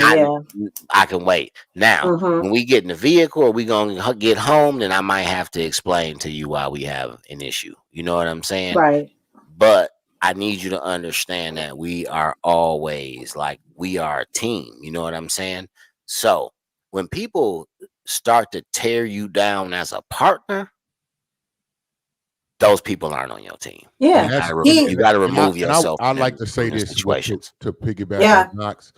I can wait. Now, when we get in the vehicle, or we gonna get home, then I might have to explain to you why we have an issue. You know what I'm saying? Right. But I need you to understand that we are always, like, we are a team. You know what I'm saying? So when people start to tear you down as a partner, those people aren't on your team. Yeah. You got to remove yourself. I'd like to say this situations. To piggyback on Knox.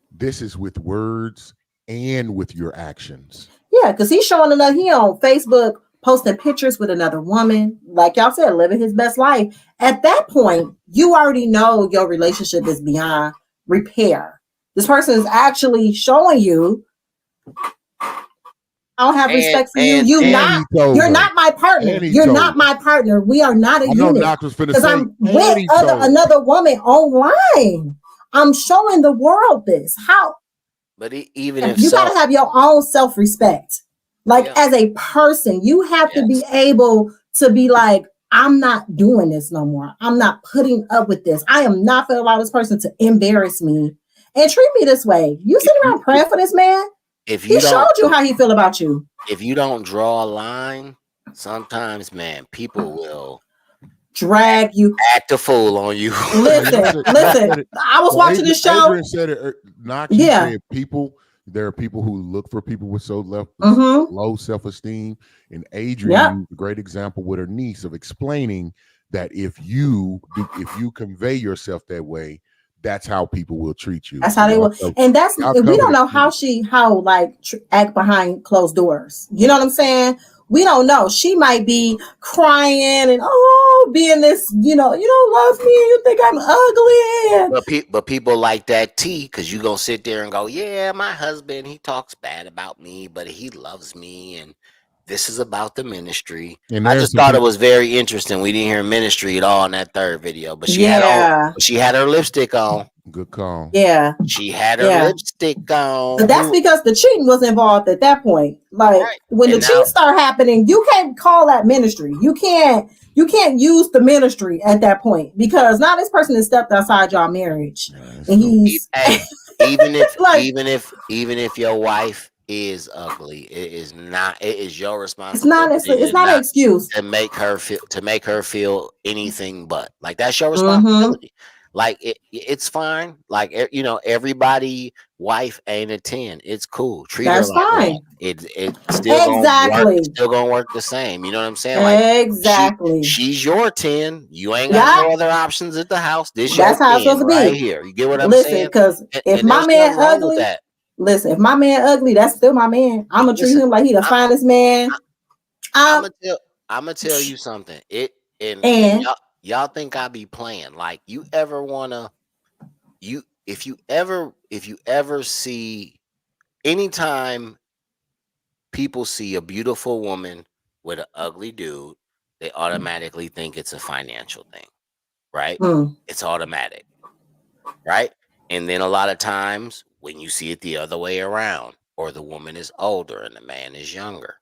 This is with words and with your actions. Yeah, because he's showing he on Facebook posting pictures with another woman, like y'all said, living his best life. At that point, you already know your relationship is beyond repair. This person is actually showing you I don't have respect for you. and You're her. not my partner. And he You're told not my partner. We are not a I know unit. Knox was finna Because say, I'm and with he told her. another woman online. I'm showing the world this. How But even if you so, gotta have your own self-respect. Like yeah, as a person, you have to be yes. able to be like, I'm not doing this no more. I'm not putting up with this. I am not gonna allow this person to embarrass me and treat me this way. You sit around praying for this man. If He you showed don't, you how he feel about you. if you don't draw a line, sometimes, man, people will Drag you. act a fool on you. Listen. I was watching the show. Adrian said it. Knox, he said there are people who look for people with so low self-esteem. And Adrian used a great example with her niece of explaining that if you convey yourself that way, that's how people will treat you. That's how they will. And we don't know how act behind closed doors. You know what I'm saying? We don't know. She might be crying and being this, you don't love me. You think I'm ugly. But people like that because you gonna sit there and go, yeah, my husband, he talks bad about me, but he loves me, and this is about the ministry. And I just thought it was very interesting. We didn't hear ministry at all in that third video, but she had her lipstick on. Good call. Yeah. She had her lipstick on. But that's because the cheating was involved at that point. Like when the cheats start happening, you can't call that ministry. You can't use the ministry at that point because now this person has stepped outside your marriage. And he's even if your wife is ugly, it is your responsibility. It's not an excuse to make her feel anything but. Like that's your responsibility. Like it's fine. Like everybody wife ain't a 10. It's cool. Treat That's her like fine. It's still gonna work the same. You know what I'm saying? Like exactly. She's your 10. You ain't got no other options at the house. That's how it's supposed to be right here. You get what I'm saying? Because if my man ugly, if my man ugly, that's still my man. I'm gonna treat him like he the finest man. I'm gonna tell you something. And y'all think I be playing? Like if you ever see, anytime people see a beautiful woman with an ugly dude, they automatically think it's a financial thing, right? It's automatic, right? And then a lot of times when you see it the other way around, or the woman is older and the man is younger,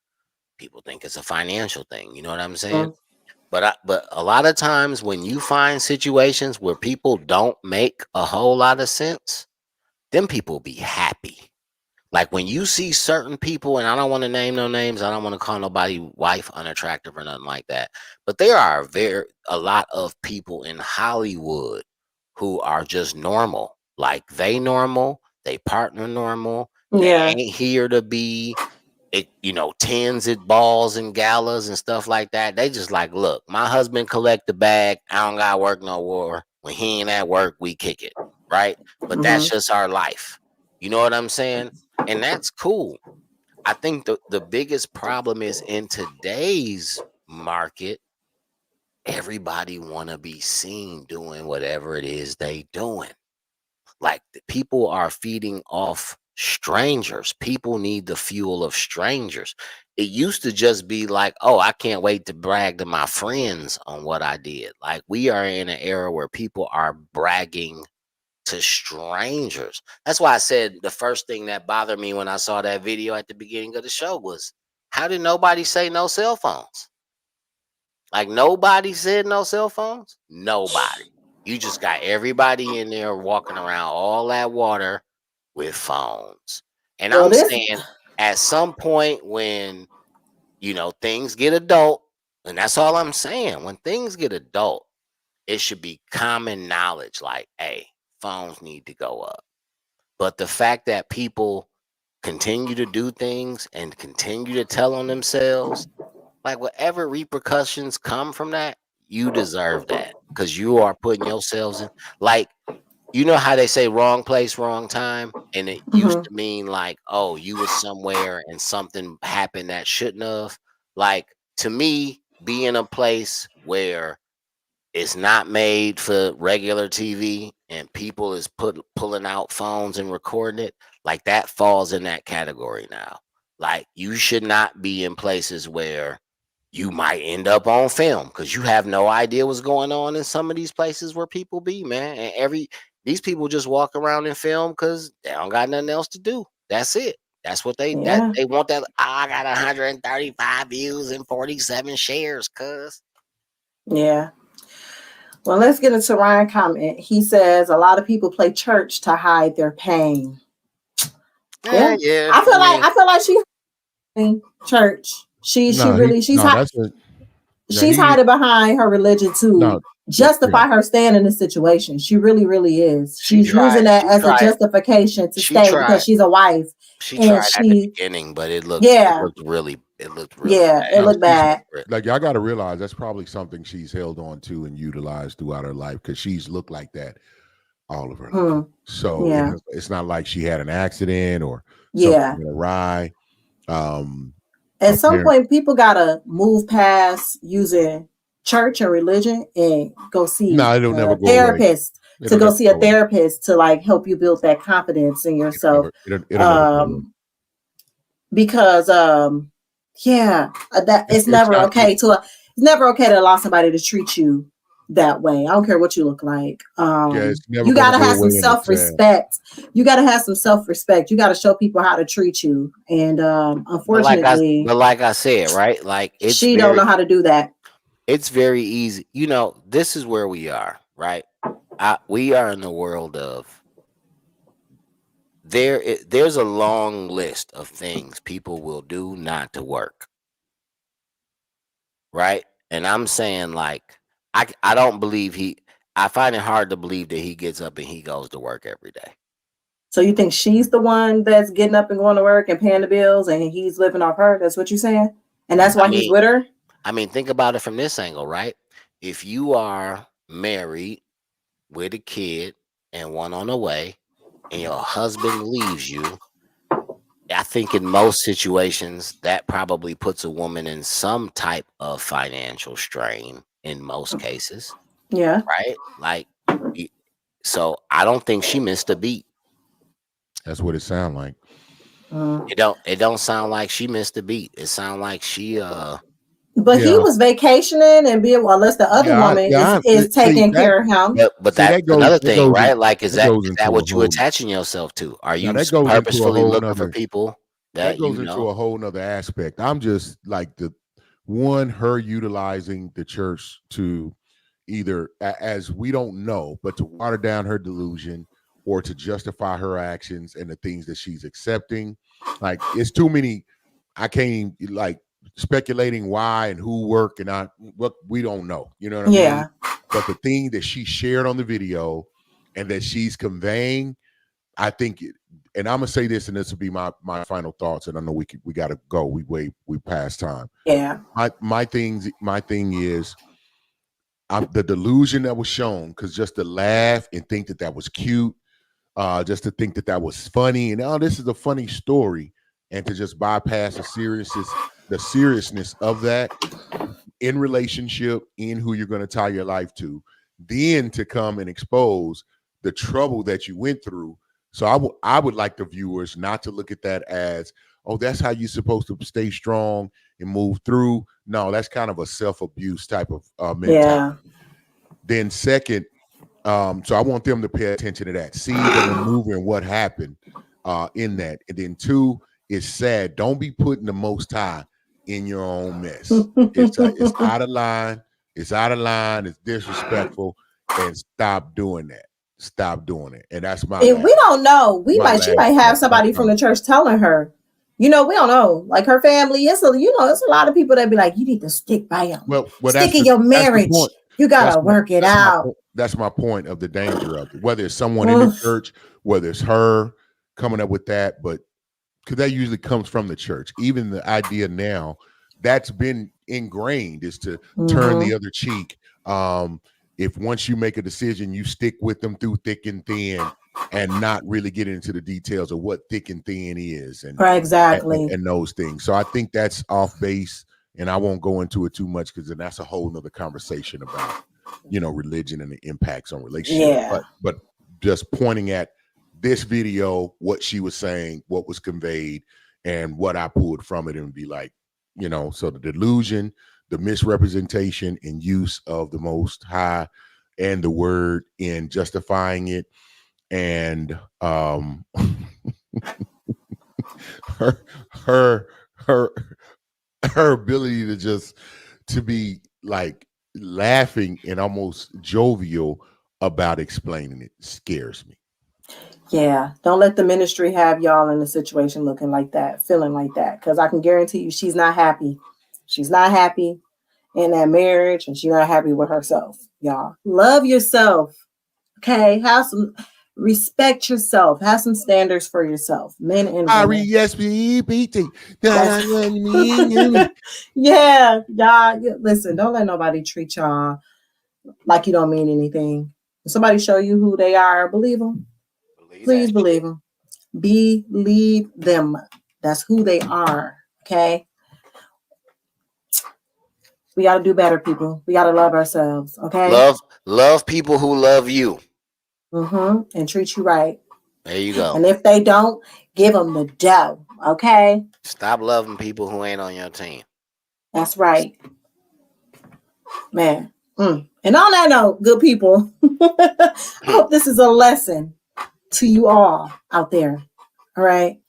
people think it's a financial thing. You know what I'm saying? But a lot of times when you find situations where people don't make a whole lot of sense, them people be happy. Like when you see certain people, and I don't want to name no names, I don't want to call nobody wife unattractive or nothing like that, but there are a lot of people in Hollywood who are just normal. Like they normal, they partner normal, they ain't here to be tens at balls and galas and stuff like that. They just like, look, my husband collect the bag. I don't gotta work no more. When he ain't at work, we kick it, right? But that's just our life. You know what I'm saying? And that's cool. I think the biggest problem is in today's market, everybody want to be seen doing whatever it is they doing. Like the people are feeding off strangers. People need the fuel of strangers. It used to just be like, oh, I can't wait to brag to my friends on what I did. Like we are in an era where people are bragging to strangers. That's why I said the first thing that bothered me when I saw that video at the beginning of the show was, how did nobody say no cell phones? Like nobody said no cell phones? Nobody. You just got everybody in there walking around all that water with phones. And I'm saying at some point when, things get adult, and that's all I'm saying, when things get adult, it should be common knowledge like, hey, phones need to go up. But the fact that people continue to do things and continue to tell on themselves, like whatever repercussions come from that, you deserve that because you are putting yourselves in. Like, you know how they say wrong place, wrong time? And it used to mean like, oh, you was somewhere and something happened that shouldn't have. Like, to me, be in a place where it's not made for regular TV and people is pulling out phones and recording it, like that falls in that category now. Like, you should not be in places where you might end up on film, because you have no idea what's going on in some of these places where people be, man. And these people just walk around and film because they don't got nothing else to do. That's it. That's what they Yeah. they want. That I got 135 views and 47 shares, cuz. Yeah. Well, let's get into Ryan's comment. He says a lot of people play church to hide their pain. Yeah. Yeah. I feel like she's in church. She's hiding behind her religion to justify her stand in this situation. She really, really is. She's using that as a justification to stay because she's a wife. She tried at the beginning, but it looked really bad. It looked bad. Like, y'all got to realize that's probably something she's held on to and utilized throughout her life, because she's looked like that all of her life. So it's not like she had an accident or something awry. At some point, people gotta move past using church and religion and go see a therapist. To go see a therapist to like help you build that confidence in yourself. Because it's never okay to allow somebody to treat you that way. I don't care what you look like. You gotta have some self-respect. You gotta have some self-respect. You gotta show people how to treat you. And unfortunately, but like I said, right? Like, she don't know how to do that. It's very easy. You know, this is where we are, right? We are in the world of there's a long list of things people will do not to work, right? And I'm saying, like, I don't believe I find it hard to believe that he gets up and he goes to work every day. So you think she's the one that's getting up and going to work and paying the bills and he's living off her? That's what you're saying? And that's why he's with her? I mean, think about it from this angle, right? If you are married with a kid and one on the way and your husband leaves you, I think in most situations that probably puts a woman in some type of financial strain in most cases. Yeah. Right? Like, so I don't think she missed a beat. That's what it sounds like. It don't sound like she missed a beat. It sounds like she But he was vacationing and being unless the other woman is taking care of him. But that's another thing, right? Like, is that what you're attaching yourself to? Are you purposefully looking for people that goes into a whole nother aspect? I'm just like her utilizing the church to either, as we don't know, but to water down her delusion or to justify her actions and the things that she's accepting. Like, it's too many. I can't like speculating why and who work and what we don't know. You know what I mean? But the thing that she shared on the video and that she's conveying, I think and I'm gonna say this, and this will be my final thoughts. And I know we gotta go. We past time. Yeah. My thing is the delusion that was shown, because just to laugh and think that was cute, just to think that was funny, and this is a funny story, and to just bypass the seriousness of that in relationship, in who you're going to tie your life to, then to come and expose the trouble that you went through. So I would like the viewers not to look at that as, oh, that's how you're supposed to stay strong and move through. No, that's kind of a self-abuse type of mentality. Yeah. Then second, so I want them to pay attention to that. See the maneuver and what happened in that. And then two, it's sad. Don't be putting the Most High in your own mess. It's out of line. It's out of line. It's disrespectful. And stop doing that. Stop doing it. And that's my. We don't know. She might have somebody from the church telling her. We don't know. Like her family, it's a lot of people that be like, you need to stick by him. Stick in your marriage. You gotta work it out. That's my point of the danger of it. Whether it's someone in the church, whether it's her coming up with that, but because that usually comes from the church. Even the idea now that's been ingrained is to turn the other cheek. If once you make a decision, you stick with them through thick and thin, and not really get into the details of what thick and thin is, and exactly and those things. So I think that's off base, and I won't go into it too much because then that's a whole nother conversation about religion and the impacts on relationships. Yeah. But just pointing at this video, what she was saying, what was conveyed, and what I pulled from it, and be like, so the delusion, the misrepresentation and use of the Most High and the word in justifying it, and her ability to be like laughing and almost jovial about explaining it scares me. Yeah, don't let the ministry have y'all in a situation looking like that, feeling like that, because I can guarantee you she's not happy. She's not happy in that marriage, and she's not happy with herself. Y'all, love yourself. Okay, respect yourself. Have some standards for yourself, men and women. Yeah, y'all. Listen, don't let nobody treat y'all like you don't mean anything. If somebody show you who they are, believe them. Please believe them. Believe them. That's who they are. Okay. We got to do better, people. We got to love ourselves. Okay. Love people who love you. And treat you right. There you go. And if they don't, give them the dough. Okay. Stop loving people who ain't on your team. That's right. Man. And on that note, good people, I hope this is a lesson to you all out there. All right.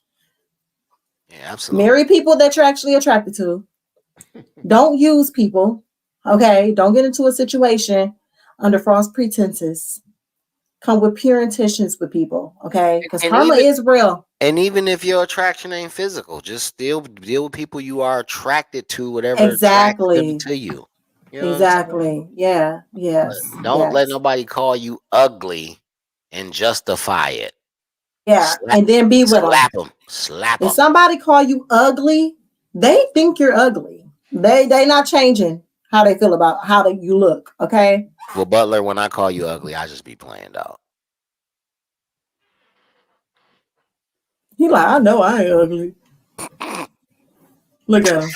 Yeah, absolutely. Marry people that you're actually attracted to. Don't use people. Okay. Don't get into a situation under false pretenses. Come with pure intentions with people. Okay. Because karma is real. And even if your attraction ain't physical, just still deal with people you are attracted to, whatever exactly to you. Exactly. Yeah. Yes. But don't let nobody call you ugly and justify it. Yeah. And then be with them. Slap them. If somebody call you ugly, they think you're ugly. They not changing how they feel about how you look. Okay. Well, Butler, when I call you ugly, I just be playing dog. He like, I know I ain't ugly. Look at him.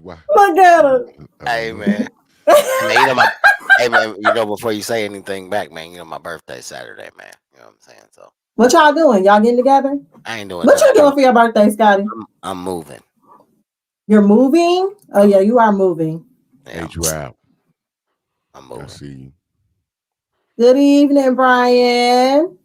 Wow. Look at him. Hey man. Hey man, before you say anything back, man, my birthday's Saturday, man. You know what I'm saying? So what y'all doing? Y'all getting together? I ain't doing what you doing for your birthday, Scotty? I'm moving. You're moving? Oh yeah, you are moving. Yeah, I'm moving. I see you. Good evening, Brian.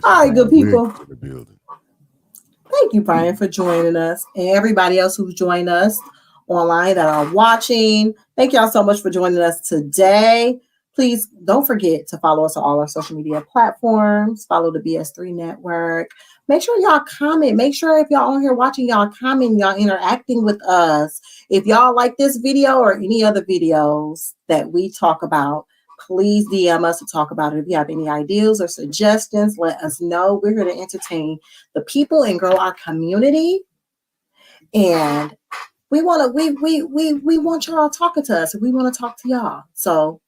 All right, good people. Thank you, Brian, for joining us, and everybody else who's joined us online that are watching. Thank y'all so much for joining us today. Please don't forget to follow us on all our social media platforms. Follow the BS3 Network. Make sure y'all comment. Make sure if y'all on here watching, y'all comment, y'all interacting with us. If y'all like this video or any other videos that we talk about, please DM us to talk about it. If you have any ideas or suggestions, let us know. We're here to entertain the people and grow our community. And we want y'all talking to us. We want to talk to y'all. So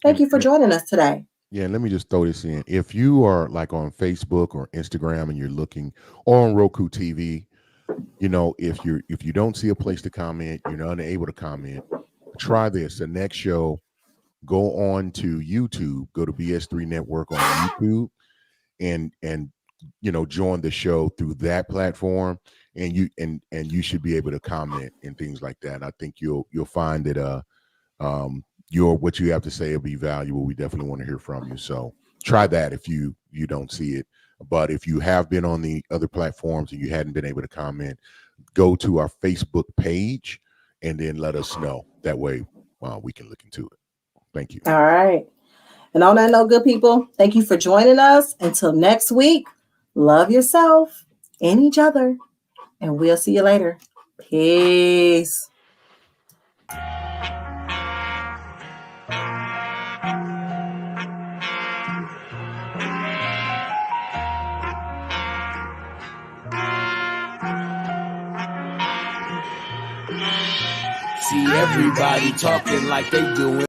thank you for joining us today. Yeah, let me just throw this in. If you are like on Facebook or Instagram and you're looking, or on Roku TV, if you don't see a place to comment, you're not able to comment, try this. The next show, go on to YouTube, go to BS3 Network on YouTube, and join the show through that platform, and you should be able to comment and things like that. I think you'll find that what you have to say will be valuable. We definitely want to hear from you. So try that if you don't see it. But if you have been on the other platforms and you hadn't been able to comment, go to our Facebook page and then let us know. That way we can look into it. Thank you. All right. And on that note, good people, thank you for joining us. Until next week, love yourself and each other. And we'll see you later. Peace. See everybody talking like they doing